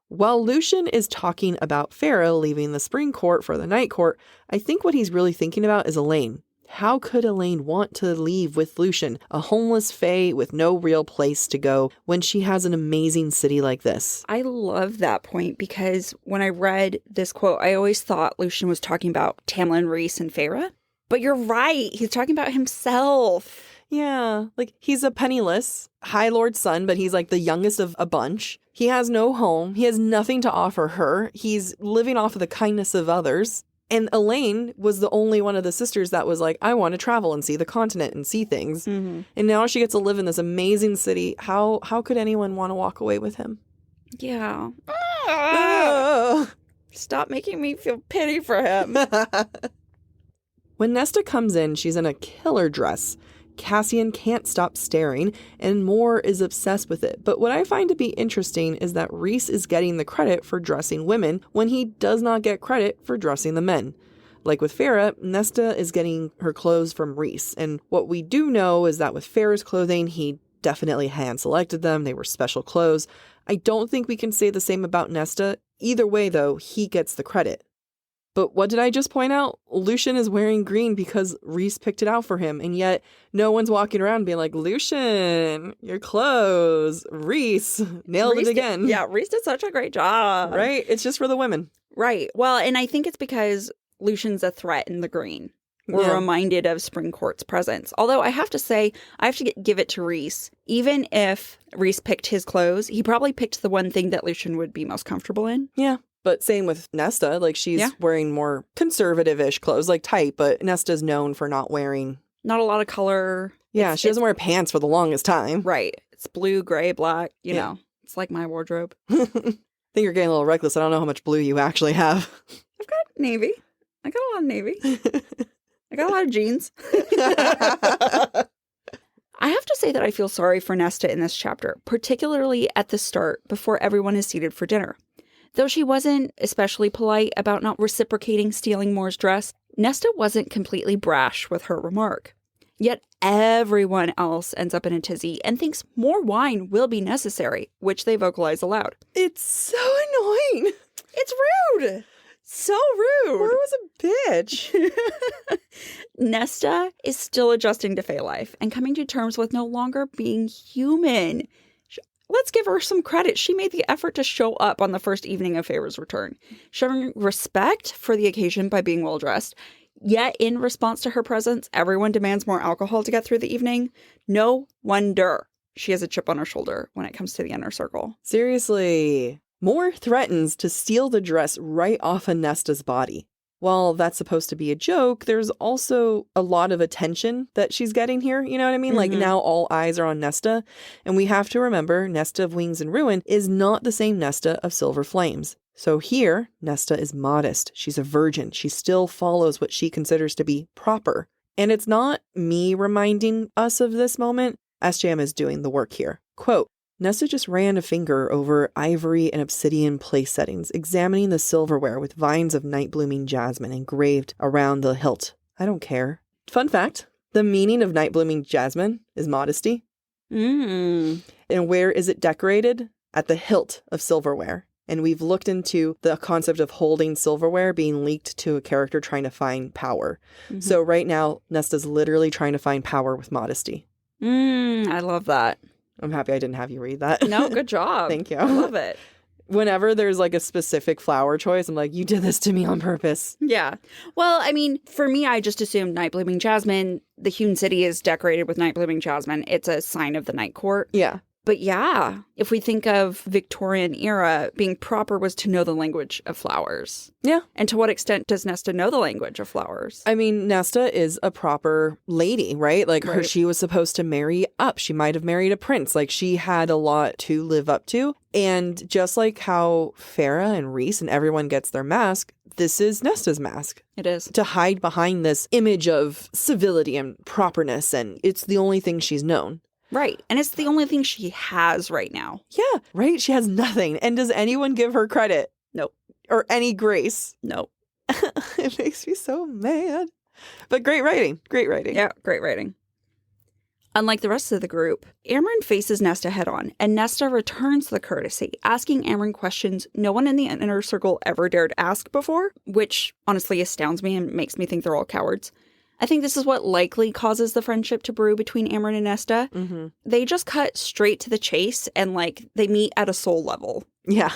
While Lucien is talking about Feyre leaving the Spring Court for the Night Court, I think what he's really thinking about is Elain. How could Elain want to leave with Lucien, a homeless fae with no real place to go, when she has an amazing city like this? I love that point because when I read this quote, I always thought Lucien was talking about Tamlin, Rhys, and Feyre. But you're right. He's talking about himself. Yeah, like he's a penniless High Lord's son, but he's like the youngest of a bunch. He has no home. He has nothing to offer her. He's living off of the kindness of others. And Elain was the only one of the sisters that was like, I want to travel and see the continent and see things. Mm-hmm. And now she gets to live in this amazing city. How could anyone want to walk away with him? Yeah. Ah! Stop making me feel pity for him. When Nesta comes in, she's in a killer dress. Cassian can't stop staring, and Mor is obsessed with it. But what I find to be interesting is that Rhys is getting the credit for dressing women when he does not get credit for dressing the men. Like with Feyre, Nesta is getting her clothes from Rhys. And what we do know is that with Feyre's clothing, he definitely hand-selected them. They were special clothes. I don't think we can say the same about Nesta. Either way, though, he gets the credit. But what did I just point out? Lucien is wearing green because Rhys picked it out for him. And yet no one's walking around being like, Lucien, your clothes, Rhys, nailed it again. Rhys did such a great job. Right? It's just for the women. Right. Well, and I think it's because Lucien's a threat in the green. We're reminded of Spring Court's presence. Although I have to say, I have to give it to Rhys. Even if Rhys picked his clothes, he probably picked the one thing that Lucien would be most comfortable in. Yeah. But same with Nesta, like she's wearing more conservative-ish clothes, like tight, but Nesta's known for not wearing... Not a lot of color. Yeah, she doesn't wear pants for the longest time. Right. It's blue, gray, black, you know. It's like my wardrobe. I think you're getting a little reckless. I don't know how much blue you actually have. I've got navy. I got a lot of navy. I got a lot of jeans. I have to say that I feel sorry for Nesta in this chapter, particularly at the start before everyone is seated for dinner. Though she wasn't especially polite about not reciprocating stealing Mor's dress, Nesta wasn't completely brash with her remark. Yet everyone else ends up in a tizzy and thinks more wine will be necessary, which they vocalize aloud. It's so annoying. It's rude. So rude. Mor was a bitch. Nesta is still adjusting to Fae life and coming to terms with no longer being human. Let's give her some credit. She made the effort to show up on the first evening of Feyre's return, showing respect for the occasion by being well-dressed. Yet, in response to her presence, everyone demands more alcohol to get through the evening. No wonder she has a chip on her shoulder when it comes to the inner circle. Seriously. Mor threatens to steal the dress right off of Nesta's body. While that's supposed to be a joke, there's also a lot of attention that she's getting here. You know what I mean? Mm-hmm. Like now all eyes are on Nesta. And we have to remember Nesta of Wings and Ruin is not the same Nesta of Silver Flames. So here, Nesta is modest. She's a virgin. She still follows what she considers to be proper. And it's not me reminding us of this moment. SJM is doing the work here. Quote, Nesta just ran a finger over ivory and obsidian place settings, examining the silverware with vines of night-blooming jasmine engraved around the hilt. I don't care. Fun fact, the meaning of night blooming jasmine is modesty. And where is it decorated? At the hilt of silverware. And we've looked into the concept of holding silverware being leaked to a character trying to find power. So right now, Nesta's literally trying to find power with modesty. I love that. I'm happy I didn't have you read that. No, good job. Thank you. I love it. Whenever there's like a specific flower choice, I'm like, you did this to me on purpose. Yeah. Well, I mean, for me, I just assumed night blooming jasmine. The hewn city is decorated with night blooming jasmine. It's a sign of the night court. Yeah. But yeah, if we think of Victorian era, being proper was to know the language of flowers. Yeah. And to what extent does Nesta know the language of flowers? I mean, Nesta is a proper lady, right? Like she was supposed to marry up. She might have married a prince. Like she had a lot to live up to. And just like how Feyre and Rhys and everyone gets their mask, this is Nesta's mask. It is. To hide behind this image of civility and properness. And it's the only thing she's known. Right. And it's the only thing she has right now. Yeah, right? She has nothing. And does anyone give her credit? Nope. Or any grace? Nope. It makes me so mad. But great writing. Great writing. Yeah, great writing. Unlike the rest of the group, Amren faces Nesta head on, and Nesta returns the courtesy, asking Amren questions no one in the inner circle ever dared ask before, which honestly astounds me and makes me think they're all cowards. I think this is what likely causes the friendship to brew between Amren and Nesta. They just cut straight to the chase and, like, they meet at a soul level. Yeah.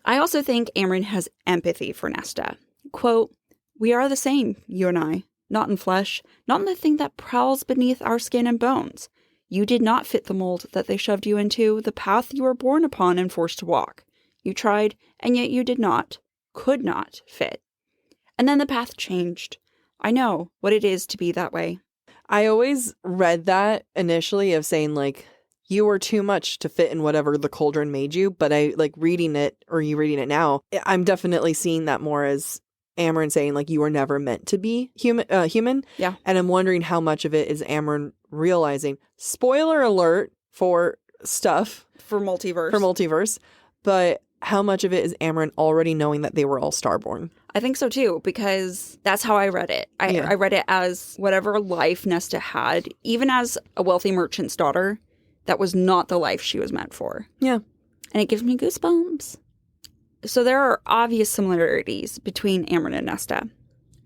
I also think Amren has empathy for Nesta. Quote, "We are the same, you and I. Not in flesh, not in the thing that prowls beneath our skin and bones. You did not fit the mold that they shoved you into, the path you were born upon and forced to walk. You tried, and yet you did not, could not fit. And then the path changed. I know what it is to be that way." I always read that initially of saying, like, you were too much to fit in whatever the cauldron made you. But I, like, reading it, or you reading it now, I'm definitely seeing that more as Amren saying, like, you were never meant to be human. Yeah. And I'm wondering how much of it is Amren realizing, spoiler alert for stuff. For multiverse. But how much of it is Amren already knowing that they were all starborn? I think so too, because that's how I read it. I read it as whatever life Nesta had, even as a wealthy merchant's daughter, that was not the life she was meant for. Yeah. And it gives me goosebumps. So there are obvious similarities between Amren and Nesta.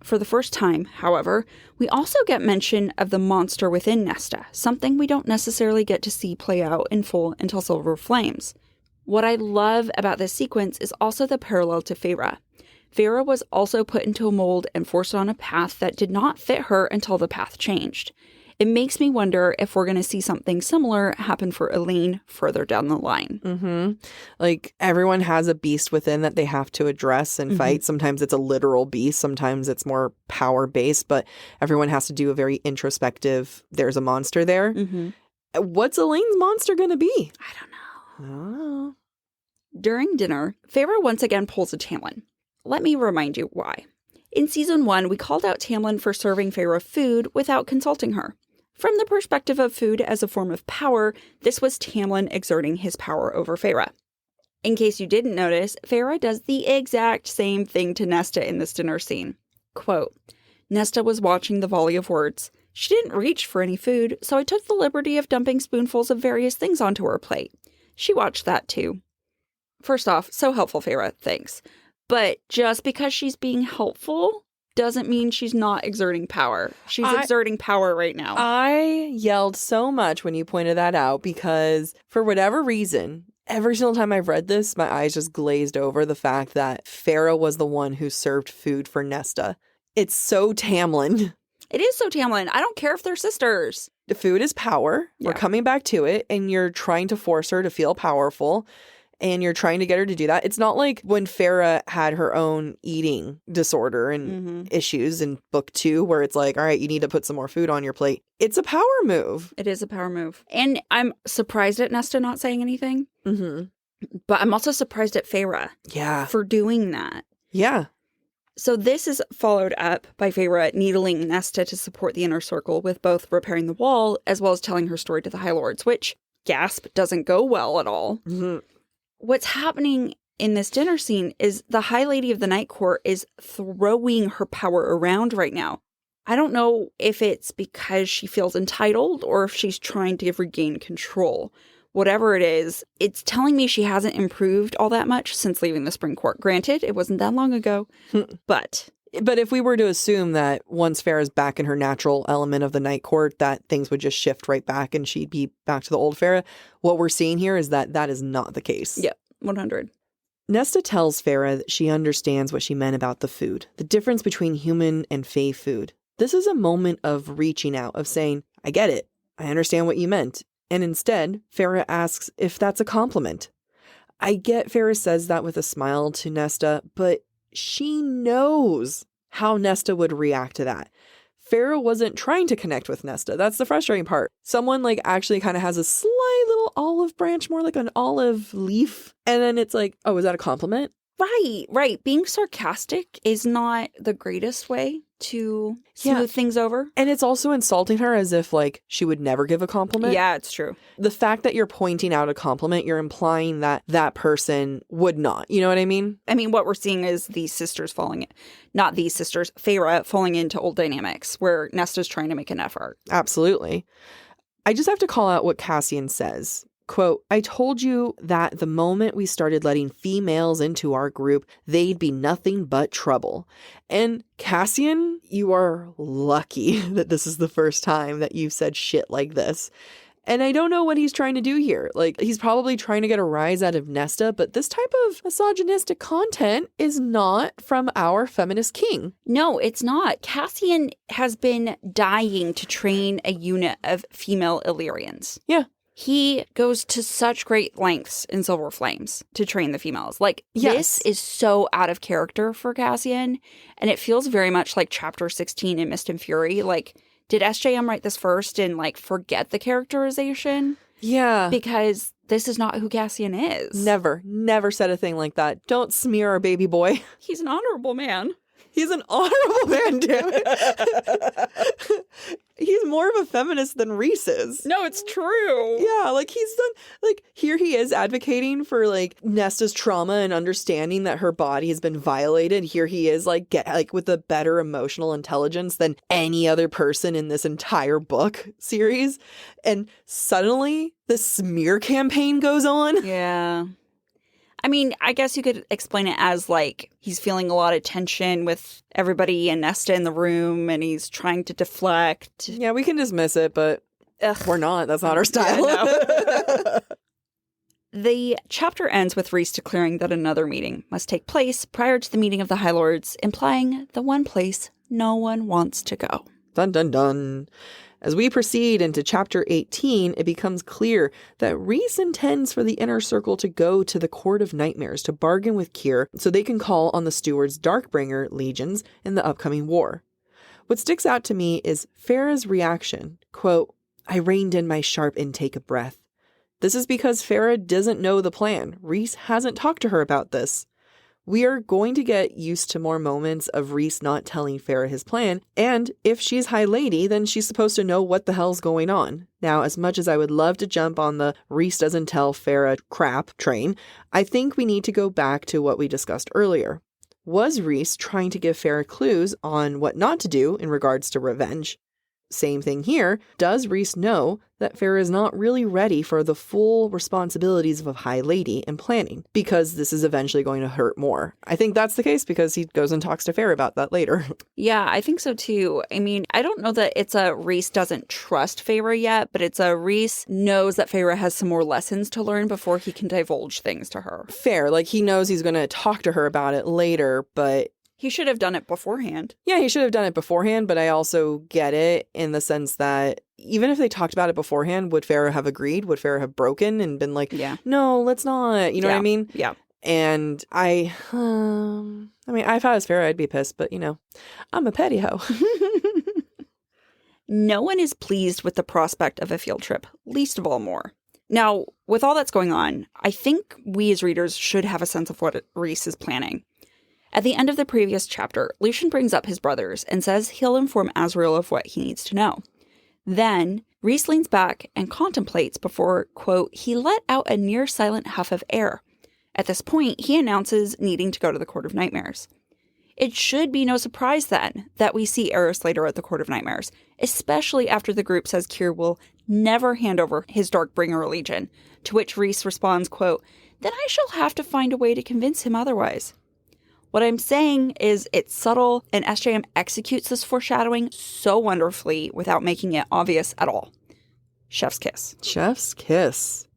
For the first time, however, we also get mention of the monster within Nesta, something we don't necessarily get to see play out in full until Silver Flames. What I love about this sequence is also the parallel to Feyre. Feyre was also put into a mold and forced on a path that did not fit her until the path changed. It makes me wonder if we're going to see something similar happen for Elaine further down the line. Like, everyone has a beast within that they have to address and fight. Sometimes it's a literal beast. Sometimes it's more power-based. But everyone has to do a very introspective, there's a monster there. What's Elaine's monster going to be? I don't know. Oh. During dinner, Feyre once again pulls a Tamlin. Let me remind you why. In Season 1, we called out Tamlin for serving Feyre food without consulting her. From the perspective of food as a form of power, this was Tamlin exerting his power over Feyre. In case you didn't notice, Feyre does the exact same thing to Nesta in this dinner scene. Quote, "Nesta was watching the volley of words. She didn't reach for any food, so I took the liberty of dumping spoonfuls of various things onto her plate. She watched that too." First off, so helpful, Feyre, thanks. But just because she's being helpful doesn't mean she's not exerting power. She's exerting power right now. I yelled so much when you pointed that out because for whatever reason, every single time I've read this, my eyes just glazed over the fact that Feyre was the one who served food for Nesta. It's so Tamlin. It is so Tamlin. I don't care if they're sisters. The food is power. Yeah. We're coming back to it, and you're trying to force her to feel powerful. And you're trying to get her to do that. It's not like when Feyre had her own eating disorder and issues in book 2 where it's like, all right, you need to put some more food on your plate. It's a power move. It is a power move. And I'm surprised at Nesta not saying anything. But I'm also surprised at Feyre for doing that. Yeah. So this is followed up by Feyre needling Nesta to support the inner circle with both repairing the wall as well as telling her story to the High Lords, which, gasp, doesn't go well at all. What's happening in this dinner scene is the High Lady of the Night Court is throwing her power around right now. I don't know if it's because she feels entitled or if she's trying to regain control. Whatever it is, it's telling me she hasn't improved all that much since leaving the Spring Court. Granted, it wasn't that long ago, but if we were to assume that once Feyre's back in her natural element of the Night Court, that things would just shift right back and she'd be back to the old Feyre, what we're seeing here is that that is not the case. Yep, 100. Nesta tells Feyre that she understands what she meant about the food, the difference between human and fae food. This is a moment of reaching out, of saying, I get it. I understand what you meant. And instead, Feyre asks if that's a compliment. I get Feyre says that with a smile to Nesta, but she knows how Nesta would react to that. Feyre wasn't trying to connect with Nesta. That's the frustrating part. Someone like actually kind of has a slight little olive branch, more like an olive leaf. And then it's like, oh, is that a compliment? Right. Being sarcastic is not the greatest way to smooth things over. And it's also insulting her as if like she would never give a compliment. Yeah, it's true. The fact that you're pointing out a compliment, you're implying that that person would not. You know what I mean? I mean, what we're seeing is these sisters Feyre falling into old dynamics where Nesta's trying to make an effort. Absolutely. I just have to call out what Cassian says. Quote, I told you that the moment we started letting females into our group, they'd be nothing but trouble. And Cassian, you are lucky that this is the first time that you've said shit like this. And I don't know what he's trying to do here. Like, he's probably trying to get a rise out of Nesta, but this type of misogynistic content is not from our feminist king. No, it's not. Cassian has been dying to train a unit of female Illyrians. Yeah. He goes to such great lengths in Silver Flames to train the females. Like, This is so out of character for Cassian, and it feels very much like Chapter 16 in Mist and Fury. Like, did SJM write this first and, like, forget the characterization? Yeah. Because this is not who Cassian is. Never said a thing like that. Don't smear our baby boy. He's an honorable man. He's an honorable man, damn it. He's more of a feminist than Rhys is. No, it's true. Yeah, like he's done, like here he is advocating for like Nesta's trauma and understanding that her body has been violated. Here he is like with a better emotional intelligence than any other person in this entire book series. And suddenly the smear campaign goes on. Yeah. I mean, I guess you could explain it as, like, he's feeling a lot of tension with everybody and Nesta in the room, and he's trying to deflect. Yeah, we can dismiss it, but we're not. That's not our style. Yeah, no. The chapter ends with Rhys declaring that another meeting must take place prior to the meeting of the High Lords, implying the one place no one wants to go. Dun, dun, dun. As we proceed into Chapter 18, it becomes clear that Rhys intends for the Inner Circle to go to the Court of Nightmares to bargain with Keir so they can call on the Steward's Darkbringer legions in the upcoming war. What sticks out to me is Feyre's reaction. Quote, I reined in my sharp intake of breath. This is because Feyre doesn't know the plan. Rhys hasn't talked to her about this. We are going to get used to more moments of Rhys not telling Feyre his plan, and if she's High Lady, then she's supposed to know what the hell's going on. Now, as much as I would love to jump on the Rhys doesn't tell Feyre crap train, I think we need to go back to what we discussed earlier. Was Rhys trying to give Feyre clues on what not to do in regards to revenge? Same thing here. Does Rhys know that Feyre is not really ready for the full responsibilities of a High Lady and planning? Because this is eventually going to hurt more. I think that's the case because he goes and talks to Feyre about that later. Yeah, I think so too. I mean, I don't know that it's a Rhys doesn't trust Feyre yet, but it's a Rhys knows that Feyre has some more lessons to learn before he can divulge things to her. Fair. Like, he knows he's going to talk to her about it later, but he should have done it beforehand. Yeah, he should have done it beforehand, but I also get it in the sense that even if they talked about it beforehand, would Feyre have agreed? Would Feyre have broken and been like, no, let's not, you know what I mean? Yeah. And if I was Feyre, I'd be pissed, but I'm a petty hoe. No one is pleased with the prospect of a field trip, least of all Moore. Now, with all that's going on, I think we as readers should have a sense of what Rhys is planning. At the end of the previous chapter, Lucien brings up his brothers and says he'll inform Azriel of what he needs to know. Then, Rhys leans back and contemplates before, quote, he let out a near-silent huff of air. At this point, he announces needing to go to the Court of Nightmares. It should be no surprise then that we see Eris later at the Court of Nightmares, especially after the group says Kier will never hand over his Darkbringer Legion, to which Rhys responds, quote, "Then I shall have to find a way to convince him otherwise." What I'm saying is it's subtle, and SJM executes this foreshadowing so wonderfully without making it obvious at all. Chef's kiss. Chef's kiss.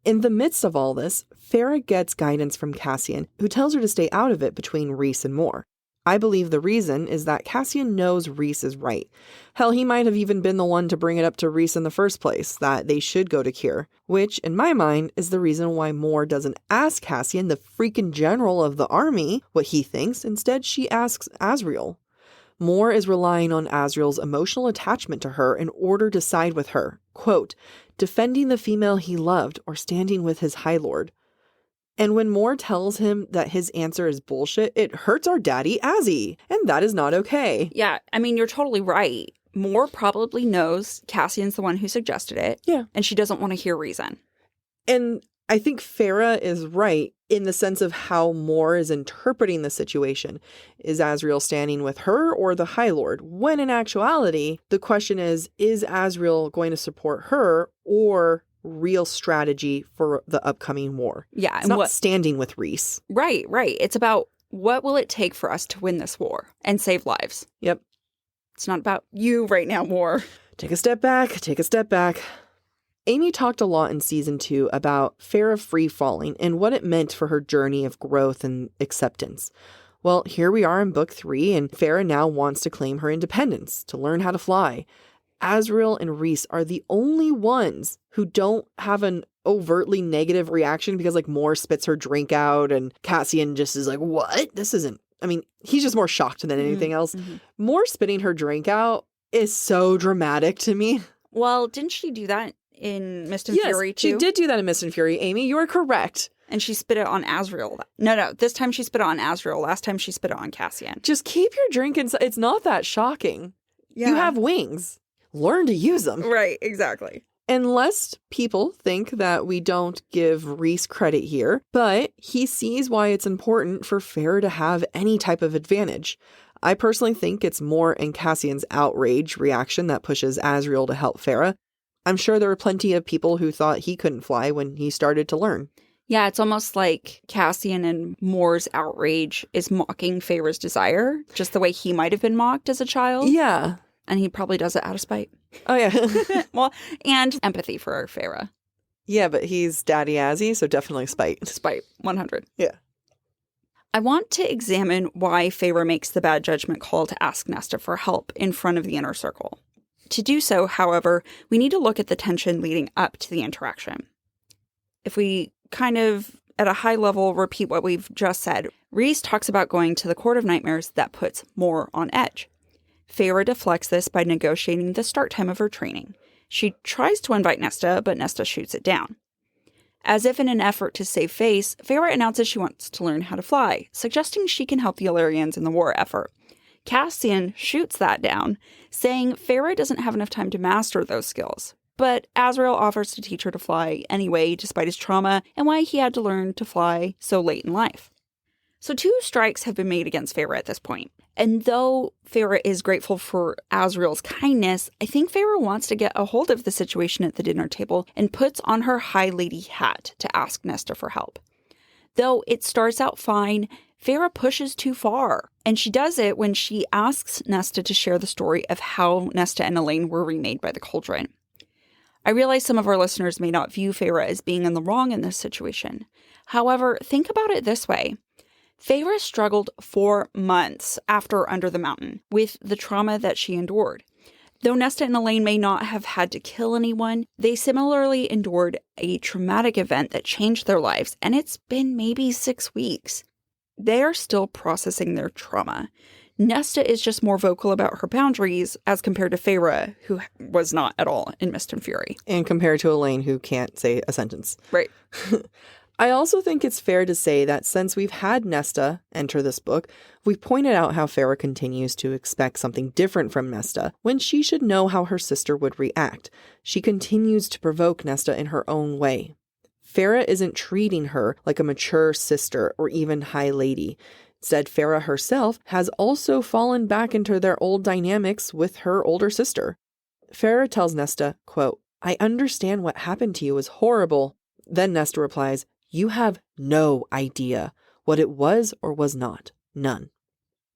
In the midst of all this, Feyre gets guidance from Cassian, who tells her to stay out of it between Rhys and Mor. I believe the reason is that Cassian knows Rhys is right. Hell, he might have even been the one to bring it up to Rhys in the first place, that they should go to Kier, which, in my mind, is the reason why Mor doesn't ask Cassian, the freaking general of the army, what he thinks. Instead, she asks Azriel. Mor is relying on Azriel's emotional attachment to her in order to side with her, quote, defending the female he loved or standing with his High Lord. And when Mor tells him that his answer is bullshit, it hurts our daddy Azzy, and that is not okay. Yeah, I mean, you're totally right. Mor probably knows Cassian's the one who suggested it. Yeah. And she doesn't want to hear reason. And I think Feyre is right in the sense of how Mor is interpreting the situation. Is Azriel standing with her or the High Lord? When in actuality, the question is Azriel going to support her or real strategy for the upcoming war? Yeah. It's not standing with Rhys. Right. It's about what will it take for us to win this war and save lives. Yep. It's not about you right now, Mor. Take a step back. Amy talked a lot in season 2 about Feyre free-falling and what it meant for her journey of growth and acceptance. Well, here we are in book 3, and Feyre now wants to claim her independence, to learn how to fly. Azriel and Rhys are the only ones who don't have an overtly negative reaction because, like, Mor spits her drink out and Cassian just is like, what? This isn't, I mean, he's just more shocked than anything else. Mm-hmm. Mor spitting her drink out is so dramatic to me. Well, didn't she do that in Mist and Fury too? She did do that in Mist and Fury, Amy. You are correct. And she spit it on Azriel. No, this time she spit it on Azriel. Last time she spit it on Cassian. Just keep your drink inside. It's not that shocking. Yeah. You have wings. Learn to use them. Right, exactly. Unless people think that we don't give Rhys credit here, but he sees why it's important for Feyre to have any type of advantage. I personally think it's Mor and Cassian's outrage reaction that pushes Azriel to help Feyre. I'm sure there were plenty of people who thought he couldn't fly when he started to learn. Yeah, it's almost like Cassian and Mor's outrage is mocking Feyre's desire, just the way he might have been mocked as a child. Yeah. And he probably does it out of spite. Oh, yeah. Well, and empathy for Feyre. Yeah, but he's Daddy Azzy, so definitely spite. Spite, 100. Yeah. I want to examine why Feyre makes the bad judgment call to ask Nesta for help in front of the inner circle. To do so, however, we need to look at the tension leading up to the interaction. If we kind of, at a high level, repeat what we've just said, Rhys talks about going to the Court of Nightmares that puts Mor on edge. Feyre deflects this by negotiating the start time of her training. She tries to invite Nesta, but Nesta shoots it down. As if in an effort to save face, Feyre announces she wants to learn how to fly, suggesting she can help the Illyrians in the war effort. Cassian shoots that down, saying Feyre doesn't have enough time to master those skills. But Azriel offers to teach her to fly anyway, despite his trauma, and why he had to learn to fly so late in life. So 2 strikes have been made against Feyre at this point. And though Feyre is grateful for Azriel's kindness, I think Feyre wants to get a hold of the situation at the dinner table and puts on her High Lady hat to ask Nesta for help. Though it starts out fine, Feyre pushes too far. And she does it when she asks Nesta to share the story of how Nesta and Elaine were remade by the Cauldron. I realize some of our listeners may not view Feyre as being in the wrong in this situation. However, think about it this way. Feyre struggled for months after Under the Mountain with the trauma that she endured. Though Nesta and Elaine may not have had to kill anyone, they similarly endured a traumatic event that changed their lives, and it's been maybe 6 weeks. They are still processing their trauma. Nesta is just more vocal about her boundaries as compared to Feyre, who was not at all in Mist and Fury. And compared to Elaine, who can't say a sentence. Right. I also think it's fair to say that since we've had Nesta enter this book, we've pointed out how Feyre continues to expect something different from Nesta when she should know how her sister would react. She continues to provoke Nesta in her own way. Feyre isn't treating her like a mature sister or even High Lady. Said Feyre herself has also fallen back into their old dynamics with her older sister. Feyre tells Nesta, quote, I understand what happened to you is horrible. Then Nesta replies, you have no idea what it was or was not. None.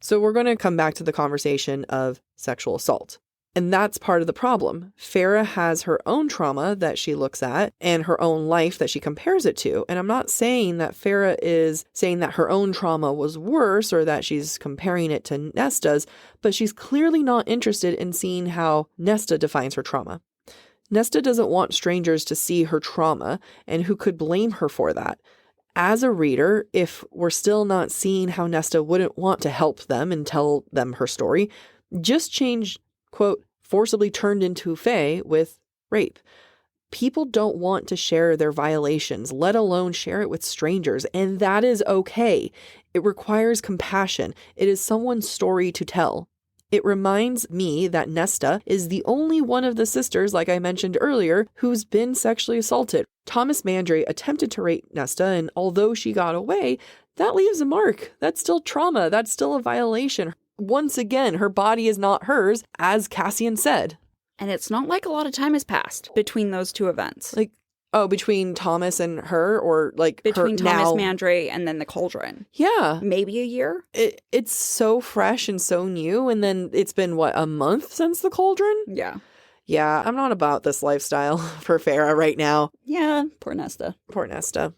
So we're going to come back to the conversation of sexual assault. And that's part of the problem. Feyre has her own trauma that she looks at and her own life that she compares it to. And I'm not saying that Feyre is saying that her own trauma was worse or that she's comparing it to Nesta's, but she's clearly not interested in seeing how Nesta defines her trauma. Nesta doesn't want strangers to see her trauma, and who could blame her for that? As a reader, if we're still not seeing how Nesta wouldn't want to help them and tell them her story, just change, quote, forcibly turned into Faye with rape. People don't want to share their violations, let alone share it with strangers, and that is okay. It requires compassion. It is someone's story to tell. It reminds me that Nesta is the only one of the sisters, like I mentioned earlier, who's been sexually assaulted. Thomas Mandry attempted to rape Nesta, and although she got away, that leaves a mark. That's still trauma. That's still a violation. Once again, her body is not hers, as Cassian said. And it's not like a lot of time has passed between those two events. Like, oh, between Thomas and her, or like between her Thomas now... Mandry and then the cauldron. Yeah. Maybe a year? It's so fresh and so new, and then it's been, what, a month since the cauldron? Yeah. Yeah, I'm not about this lifestyle for Feyre right now. Yeah, poor Nesta. Poor Nesta.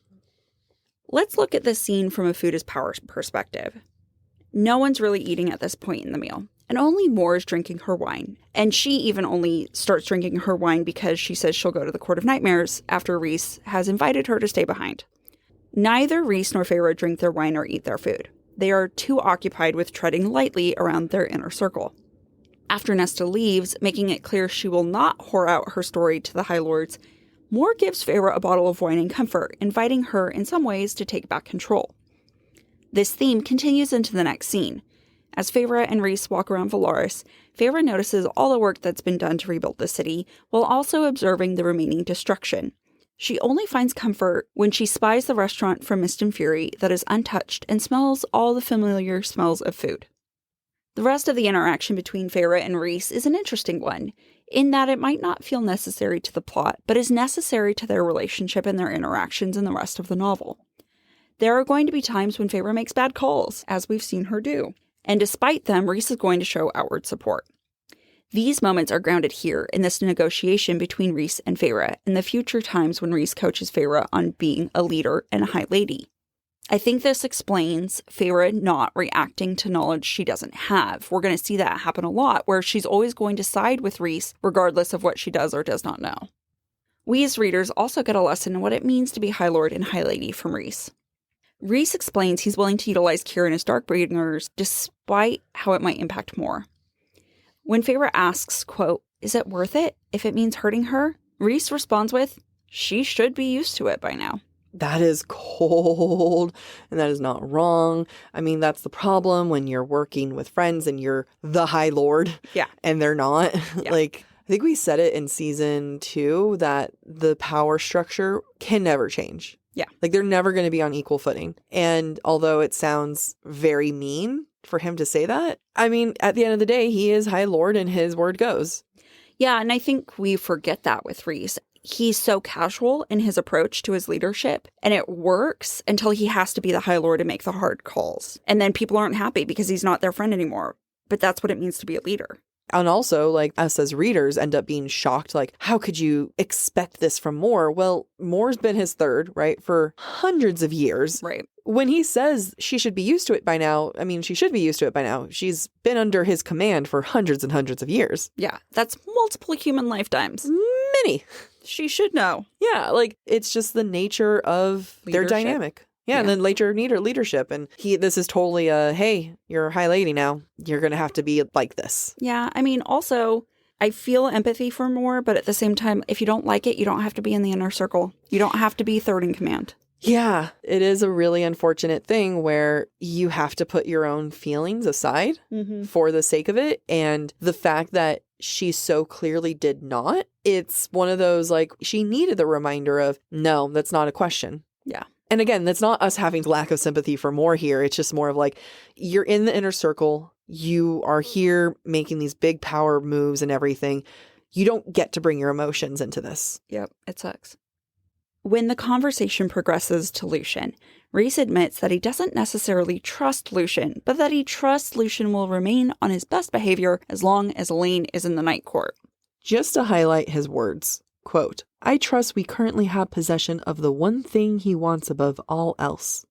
Let's look at this scene from a food is power perspective. No one's really eating at this point in the meal, and only Moore is drinking her wine. And she even only starts drinking her wine because she says she'll go to the Court of Nightmares after Rhys has invited her to stay behind. Neither Rhys nor Feyre drink their wine or eat their food. They are too occupied with treading lightly around their inner circle. After Nesta leaves, making it clear she will not whore out her story to the High Lords, Moore gives Feyre a bottle of wine and comfort, inviting her in some ways to take back control. This theme continues into the next scene. As Feyre and Rhys walk around Velaris, Feyre notices all the work that's been done to rebuild the city, while also observing the remaining destruction. She only finds comfort when she spies the restaurant from Mist and Fury that is untouched and smells all the familiar smells of food. The rest of the interaction between Feyre and Rhys is an interesting one, in that it might not feel necessary to the plot, but is necessary to their relationship and their interactions in the rest of the novel. There are going to be times when Feyre makes bad calls, as we've seen her do, and despite them, Rhys is going to show outward support. These moments are grounded here in this negotiation between Rhys and Feyre, and the future times when Rhys coaches Feyre on being a leader and a high lady. I think this explains Feyre not reacting to knowledge she doesn't have. We're going to see that happen a lot, where she's always going to side with Rhys, regardless of what she does or does not know. We as readers also get a lesson in what it means to be High Lord and High Lady from Rhys. Rhys explains he's willing to utilize Kieran as Darkbringers, despite how it might impact Moore. When Feyre asks, quote, is it worth it if it means hurting her? Rhys responds with, she should be used to it by now. That is cold, and that is not wrong. I mean, that's the problem when you're working with friends and you're the High Lord. Yeah. And they're not. Yeah. Like, I think we said it in season 2 that the power structure can never change. Yeah. Like, they're never going to be on equal footing. And although it sounds very mean for him to say that, I mean, at the end of the day, he is High Lord and his word goes. Yeah, and I think we forget that with Rhys. He's so casual in his approach to his leadership, and it works until he has to be the High Lord and make the hard calls. And then people aren't happy because he's not their friend anymore. But that's what it means to be a leader. And also, like, us as readers end up being shocked, like, how could you expect this from Moore? Well, Moore's been his third, right, for hundreds of years. Right. When he says she should be used to it by now, I mean, she should be used to it by now. She's been under his command for hundreds and hundreds of years. Yeah, that's multiple human lifetimes. Many. She should know. Yeah, like, it's just the nature of their dynamic. Yeah, and then later leadership. And this is totally hey, you're a high lady now. You're going to have to be like this. Yeah, I mean, also, I feel empathy for Moore, but at the same time, if you don't like it, you don't have to be in the inner circle. You don't have to be third in command. Yeah, it is a really unfortunate thing where you have to put your own feelings aside for the sake of it. And the fact that she so clearly did not, it's one of those, like, she needed the reminder of, no, that's not a question. Yeah. And again, that's not us having lack of sympathy for Mor here. It's just more of like, you're in the inner circle. You are here making these big power moves and everything. You don't get to bring your emotions into this. Yep, it sucks. When the conversation progresses to Lucien, Rhys admits that he doesn't necessarily trust Lucien, but that he trusts Lucien will remain on his best behavior as long as Elain is in the Night Court. Just to highlight his words, quote, I trust we currently have possession of the one thing he wants above all else.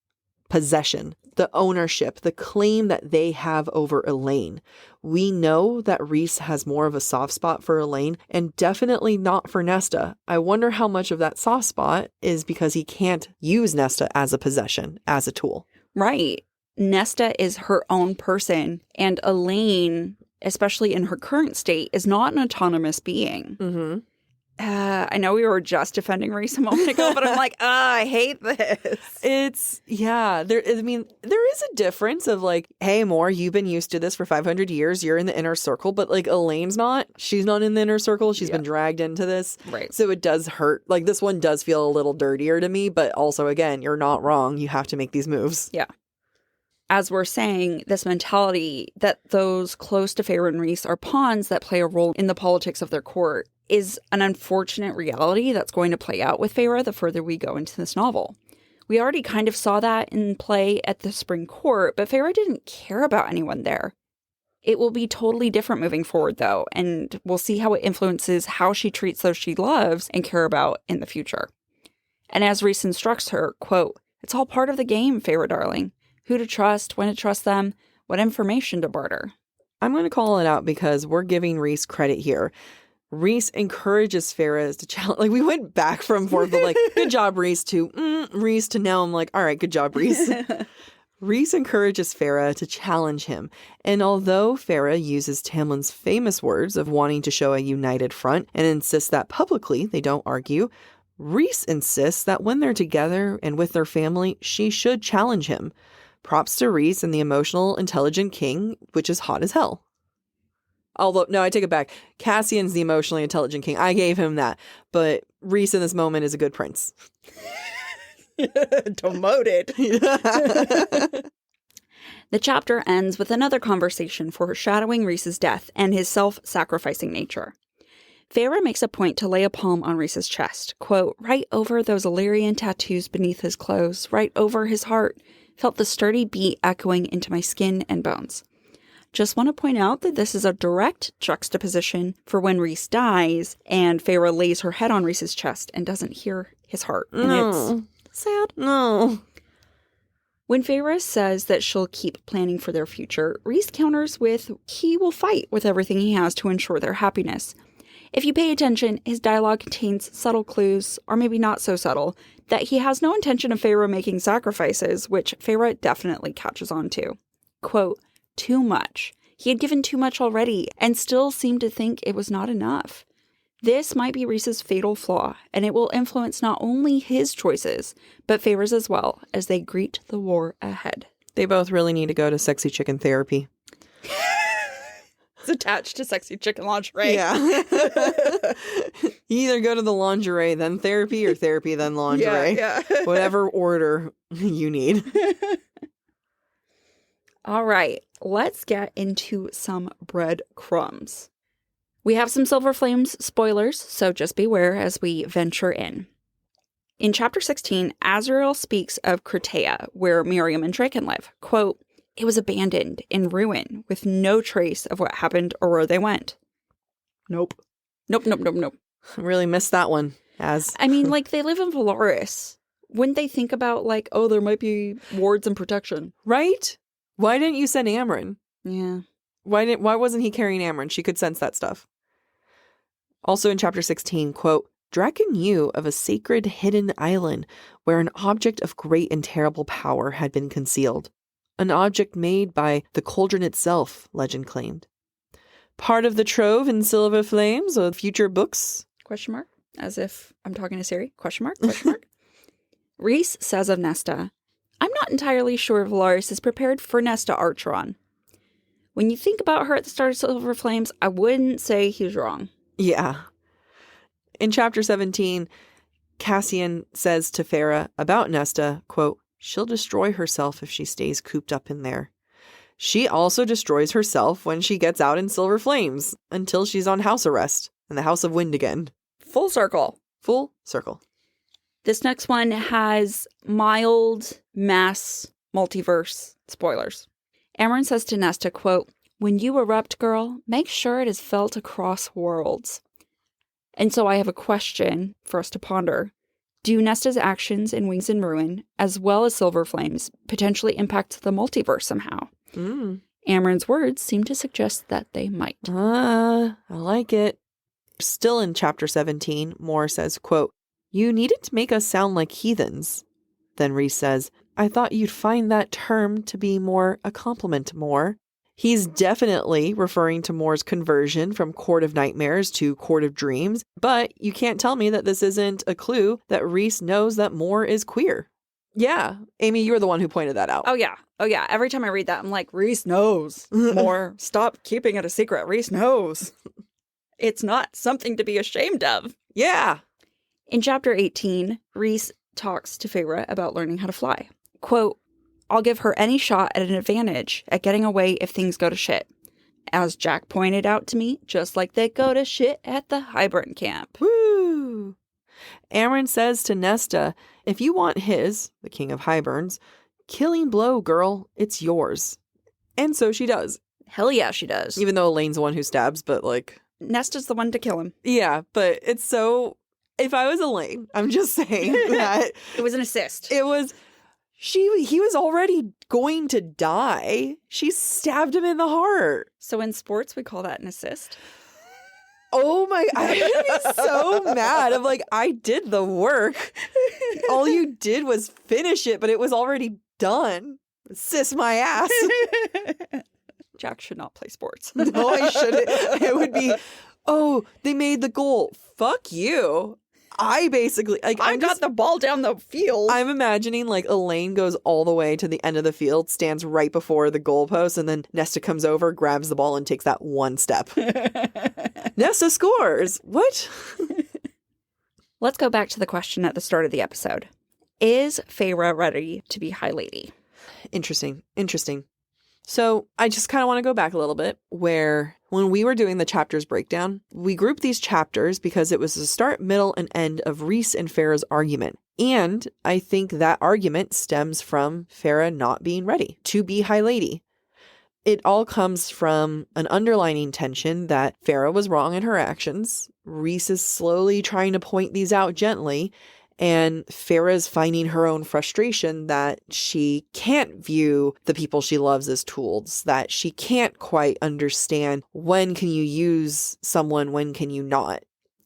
Possession, the ownership, the claim that they have over Elain. We know that Rhys has more of a soft spot for Elain and definitely not for Nesta. I wonder how much of that soft spot is because he can't use Nesta as a possession, as a tool. Right. Nesta is her own person, and Elain, especially in her current state, is not an autonomous being. Mm-hmm. I know we were just defending Rhys a moment ago, but I'm like, I hate this. It's, yeah, there is a difference of like, hey, Mor, you've been used to this for 500 years. You're in the inner circle, but like Elaine's not. She's not in the inner circle. She's been dragged into this. Right. So it does hurt. Like this one does feel a little dirtier to me, but also, again, you're not wrong. You have to make these moves. Yeah. As we're saying, this mentality that those close to Feyre and Rhys are pawns that play a role in the politics of their court is an unfortunate reality that's going to play out with Feyre the further we go into this novel. We already kind of saw that in play at the Spring Court, but Feyre didn't care about anyone there. It will be totally different moving forward, though, and we'll see how it influences how she treats those she loves and care about in the future. And as Rhys instructs her, quote, it's all part of the game, Feyre darling. Who to trust, when to trust them, what information to barter. I'm going to call it out because we're giving Rhys credit here. Rhys encourages Feyre to challenge. Like, we went back from forth of like, good job, Rhys, to Rhys, to now I'm like, all right, good job, Rhys. Rhys encourages Feyre to challenge him. And although Feyre uses Tamlin's famous words of wanting to show a united front and insists that publicly they don't argue, Rhys insists that when they're together and with their family, she should challenge him. Props to Rhys and the emotional, intelligent king, which is hot as hell. Although, no, I take it back. Cassian's the emotionally intelligent king. I gave him that. But Rhys in this moment is a good prince. Demoted. The chapter ends with another conversation foreshadowing Rhys's death and his self-sacrificing nature. Feyre makes a point to lay a palm on Rhys's chest, quote, right over those Illyrian tattoos beneath his clothes, right over his heart, felt the sturdy beat echoing into my skin and bones. Just want to point out that this is a direct juxtaposition for when Rhys dies and Feyre lays her head on Rhys's chest and doesn't hear his heart. And it's sad. No. When Feyre says that she'll keep planning for their future, Rhys counters with he will fight with everything he has to ensure their happiness. If you pay attention, his dialogue contains subtle clues, or maybe not so subtle, that he has no intention of Feyre making sacrifices, which Feyre definitely catches on to. Quote, too much. He had given too much already, and still seemed to think it was not enough. This might be Rhys's fatal flaw, and it will influence not only his choices, but Feyre's as well, as they greet the war ahead. They both really need to go to sexy chicken therapy. It's attached to sexy chicken lingerie. Yeah. You either go to the lingerie, then therapy, or therapy, then lingerie. Yeah. Whatever order you need. All right, let's get into some breadcrumbs. We have some Silver Flames spoilers, so just beware as we venture in. In Chapter 16, Azriel speaks of Cretea, where Miriam and Draken live. Quote, it was abandoned, in ruin, with no trace of what happened or where they went. Nope. Really missed that one. I mean, like, they live in Velaris. Wouldn't they think about, like, oh, there might be wards and protection? Right? Why didn't you send Amryn? Yeah. Why wasn't he carrying Amryn? She could sense that stuff. Also in Chapter 16, quote, Draken knew of a sacred hidden island where an object of great and terrible power had been concealed. An object made by the cauldron itself, legend claimed. Part of the trove in Silver Flames or future books? Question mark? As if I'm talking to Siri? Question mark? Question mark? Rhys says of Nesta, I'm not entirely sure Velaris is prepared for Nesta Archeron. When you think about her at the start of Silver Flames, I wouldn't say he's wrong. Yeah. In Chapter 17, Cassian says to Feyre about Nesta, quote, she'll destroy herself if she stays cooped up in there. She also destroys herself when she gets out in Silver Flames until she's on house arrest in the House of Wind again. Full circle. Full circle. This next one has mild Maas multiverse spoilers. Amren says to Nesta, quote, when you erupt, girl, make sure it is felt across worlds. And so I have a question for us to ponder. Do Nesta's actions in Wings and Ruin, as well as Silver Flames, potentially impact the multiverse somehow? Amren's words seem to suggest that they might. I like it. Still in chapter 17, Moore says, quote, you needn't to make us sound like heathens. Then Rhys says, I thought you'd find that term to be more a compliment, Moore. He's definitely referring to Moore's conversion from Court of Nightmares to Court of Dreams, but you can't tell me that this isn't a clue that Rhys knows that Moore is queer. Yeah, Amy, you were the one who pointed that out. Oh, yeah. Every time I read that, I'm like, Rhys knows. Moore, stop keeping it a secret. Rhys knows. It's not something to be ashamed of. Yeah. In chapter 18, Rhys talks to Feyre about learning how to fly. Quote, I'll give her any shot at an advantage at getting away if things go to shit. As Jac pointed out to me, just like they go to shit at the Hybern camp. Woo! Amren says to Nesta, if you want his, the king of Hyberns, killing blow, girl, it's yours. And so she does. Hell yeah, she does. Even though Elaine's the one who stabs, but like... Nesta's the one to kill him. Yeah, but it's so... If I was Elaine, I'm just saying that... It was an assist. It was... He was already going to die. She stabbed him in the heart. So in sports, we call that an assist. Oh my, I'm gonna be so mad. I'm like, I did the work. All you did was finish it, but it was already done. Sis my ass. Jac should not play sports. No, I shouldn't. It would be, oh, they made the goal. Fuck you. I basically, like, I got the ball down the field. I'm imagining, like, Elaine goes all the way to the end of the field, stands right before the goalpost, and then Nesta comes over, grabs the ball, and takes that one step. Nesta scores. What? Let's go back to the question at the start of the episode. Is Feyre ready to be High Lady? Interesting. So I just kind of want to go back a little bit where when we were doing the chapters breakdown, we grouped these chapters because it was the start, middle, and end of Rhys and Feyre's argument. And I think that argument stems from Feyre not being ready to be High Lady. It all comes from an underlining tension that Feyre was wrong in her actions. Rhys is slowly trying to point these out gently. And Feyre's finding her own frustration that she can't view the people she loves as tools, that she can't quite understand when can you use someone, when can you not.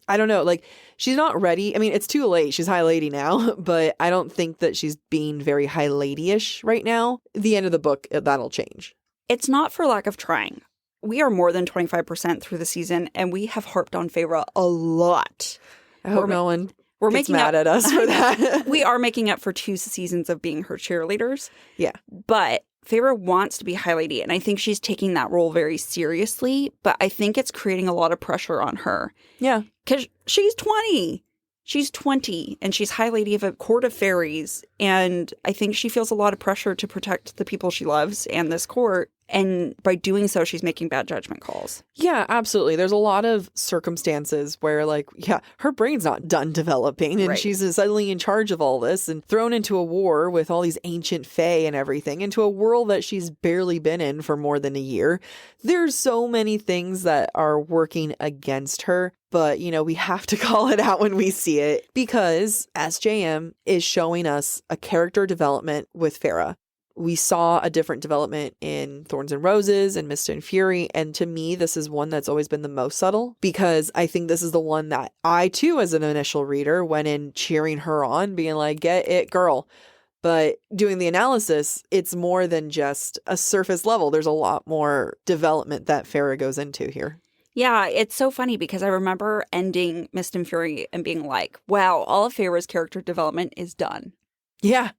I don't know, like, she's not ready. I mean, it's too late. She's High Lady now, but I don't think that she's being very High Lady-ish right now. The end of the book, that'll change. It's not for lack of trying. We are more than 25% through the season, and we have harped on Feyre a lot. I hope no one... We're gets making mad up, at us for that. We are making up for 2 seasons of being her cheerleaders. Yeah. But Feyre wants to be High Lady, and I think she's taking that role very seriously, but I think it's creating a lot of pressure on her. Yeah. Because she's 20. She's 20, and she's High Lady of a court of fairies, and I think she feels a lot of pressure to protect the people she loves and this court, and by doing so, she's making bad judgment calls. Yeah, absolutely. There's a lot of circumstances where, like, yeah, her brain's not done developing, and Right. she's suddenly in charge of all this and thrown into a war with all these ancient fae and everything, into a world that she's barely been in for more than a year. There's so many things that are working against her. But, you know, we have to call it out when we see it because SJM is showing us a character development with Feyre. We saw a different development in Thorns and Roses and Mist and Fury. And to me, this is one that's always been the most subtle because I think this is the one that I, too, as an initial reader, went in cheering her on, being like, get it, girl. But doing the analysis, it's more than just a surface level. There's a lot more development that Feyre goes into here. Yeah, it's so funny because I remember ending Mist and Fury and being like, wow, all of Feyre's character development is done. Yeah.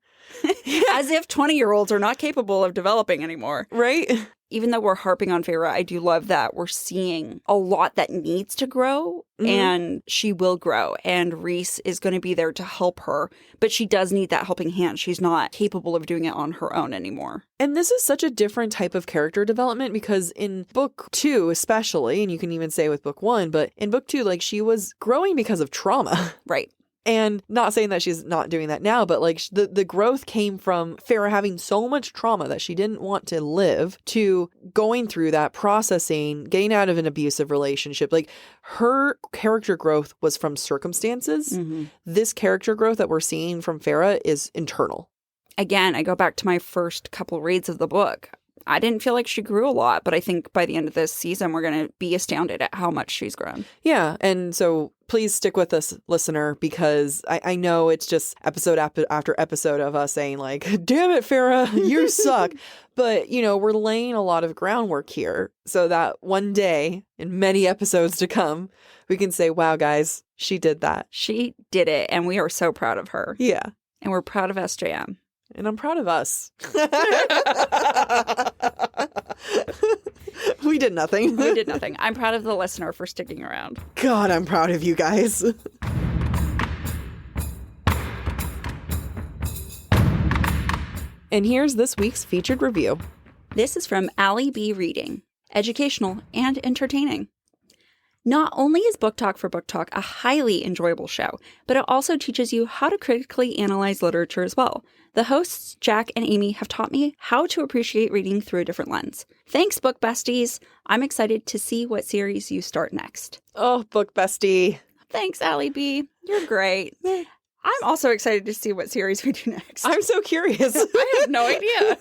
As if 20-year-olds are not capable of developing anymore. Right? even though we're harping on Feyre, I do love that we're seeing a lot that needs to grow, and she will grow. And Rhys is going to be there to help her, but she does need that helping hand. She's not capable of doing it on her own anymore. And this is such a different type of character development because in book 2 especially, and you can even say with book 1, but in book 2, like, she was growing because of trauma. Right. And not saying that she's not doing that now, but like the growth came from Feyre having so much trauma that she didn't want to live, to going through that, processing, getting out of an abusive relationship. Like, her character growth was from circumstances. This character growth that we're seeing from Feyre is internal. Again, I go back to my first couple reads of the book. I didn't feel like she grew a lot, but I think by the end of this season, we're going to be astounded at how much she's grown. Yeah. And so please stick with us, listener, because I know it's just episode after episode of us saying like, damn it, Feyre, you suck. But, you know, we're laying a lot of groundwork here so that one day in many episodes to come, we can say, wow, guys, she did that. She did it. And we are so proud of her. Yeah. And we're proud of SJM. And I'm proud of us. We did nothing. We did nothing. I'm proud of the listener for sticking around. God, I'm proud of you guys. And here's this week's featured review. This is from Allie B. Reading, educational and entertaining. Not only is Book Talk for Book Talk a highly enjoyable show, but it also teaches you how to critically analyze literature as well. The hosts, Jac and Amy, have taught me how to appreciate reading through a different lens. Thanks, book besties. I'm excited to see what series you start next. Oh, book bestie. Thanks, Allie B. You're great. I'm also excited to see what series we do next. I'm so curious. I have no idea.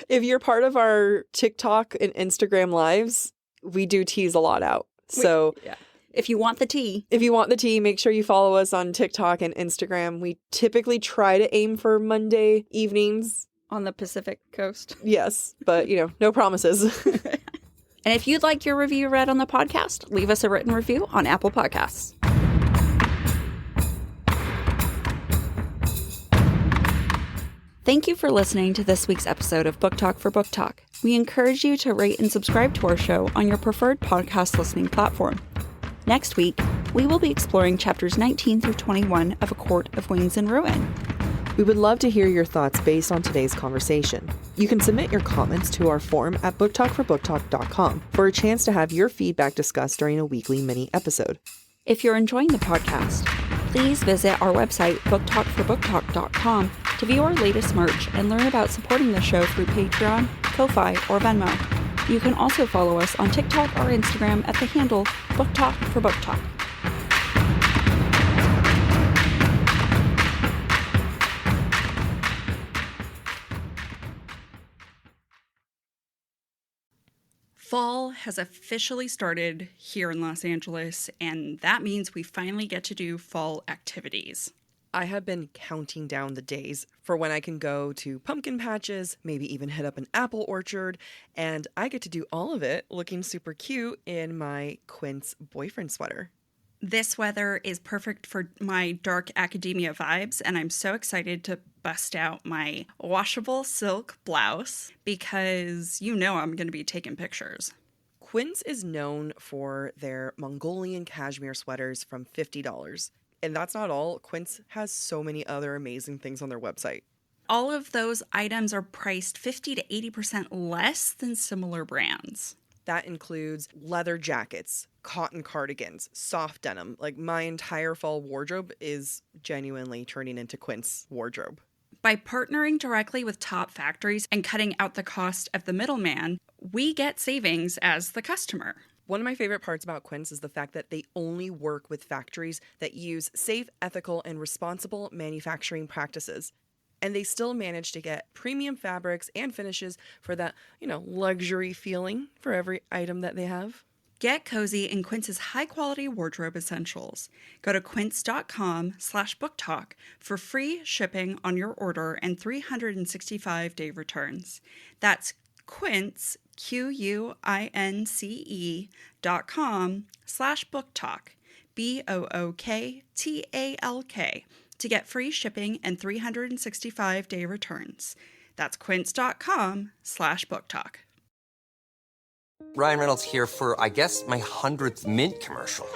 If you're part of our TikTok and Instagram lives, we do tease a lot out. So yeah. If you want the tea. If you want the tea, make sure you follow us on TikTok and Instagram. We typically try to aim for Monday evenings. On the Pacific coast. Yes, but, you know, no promises. And if you'd like your review read on the podcast, leave us a written review on Apple Podcasts. Thank you for listening to this week's episode of Book Talk for Book Talk. We encourage you to rate and subscribe to our show on your preferred podcast listening platform. Next week, we will be exploring chapters 19 through 21 of A Court of Wings and Ruin. We would love to hear your thoughts based on today's conversation. You can submit your comments to our form at booktalkforbooktalk.com for a chance to have your feedback discussed during a weekly mini episode. If you're enjoying the podcast, please visit our website, booktalkforbooktalk.com, to view our latest merch and learn about supporting the show through Patreon, Ko-Fi, or Venmo. You can also follow us on TikTok or Instagram at the handle booktalkforbooktalk. Fall has officially started here in Los Angeles, and that means we finally get to do fall activities. I have been counting down the days for when I can go to pumpkin patches, maybe even hit up an apple orchard, and I get to do all of it looking super cute in my Quince boyfriend sweater. This weather is perfect for my dark academia vibes, and I'm so excited to bust out my washable silk blouse because you know I'm going to be taking pictures. Quince is known for their Mongolian cashmere sweaters from $50. And that's not all. Quince has so many other amazing things on their website. All of those items are priced 50 to 80% less than similar brands. That includes leather jackets, cotton cardigans, soft denim. Like, my entire fall wardrobe is genuinely turning into Quince wardrobe. By partnering directly with top factories and cutting out the cost of the middleman, we get savings as the customer. One of my favorite parts about Quince is the fact that they only work with factories that use safe, ethical, and responsible manufacturing practices. And they still manage to get premium fabrics and finishes for that, luxury feeling for every item that they have. Get cozy in Quince's high-quality wardrobe essentials. Go to quince.com/booktalk for free shipping on your order and 365-day returns. That's Quince, QUINCE.com/booktalk, BOOKTALK, to get free shipping and 365-day returns. That's quince.com/booktalk. Ryan Reynolds here for, I guess, my 100th Mint commercial.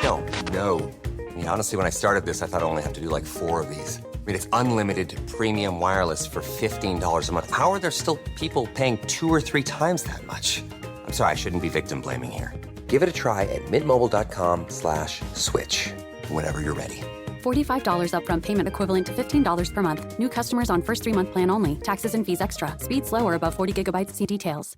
No, don't. I mean, honestly, when I started this, I thought I only have to do like 4 of these. I mean, it's unlimited premium wireless for $15 a month. How are there still people paying 2 or 3 times that much? I'm sorry, I shouldn't be victim blaming here. Give it a try at mintmobile.com/switch. Whenever you're ready. $45 upfront payment equivalent to $15 per month. New customers on first 3-month plan only. Taxes and fees extra. Speed slower above 40 gigabytes. See details.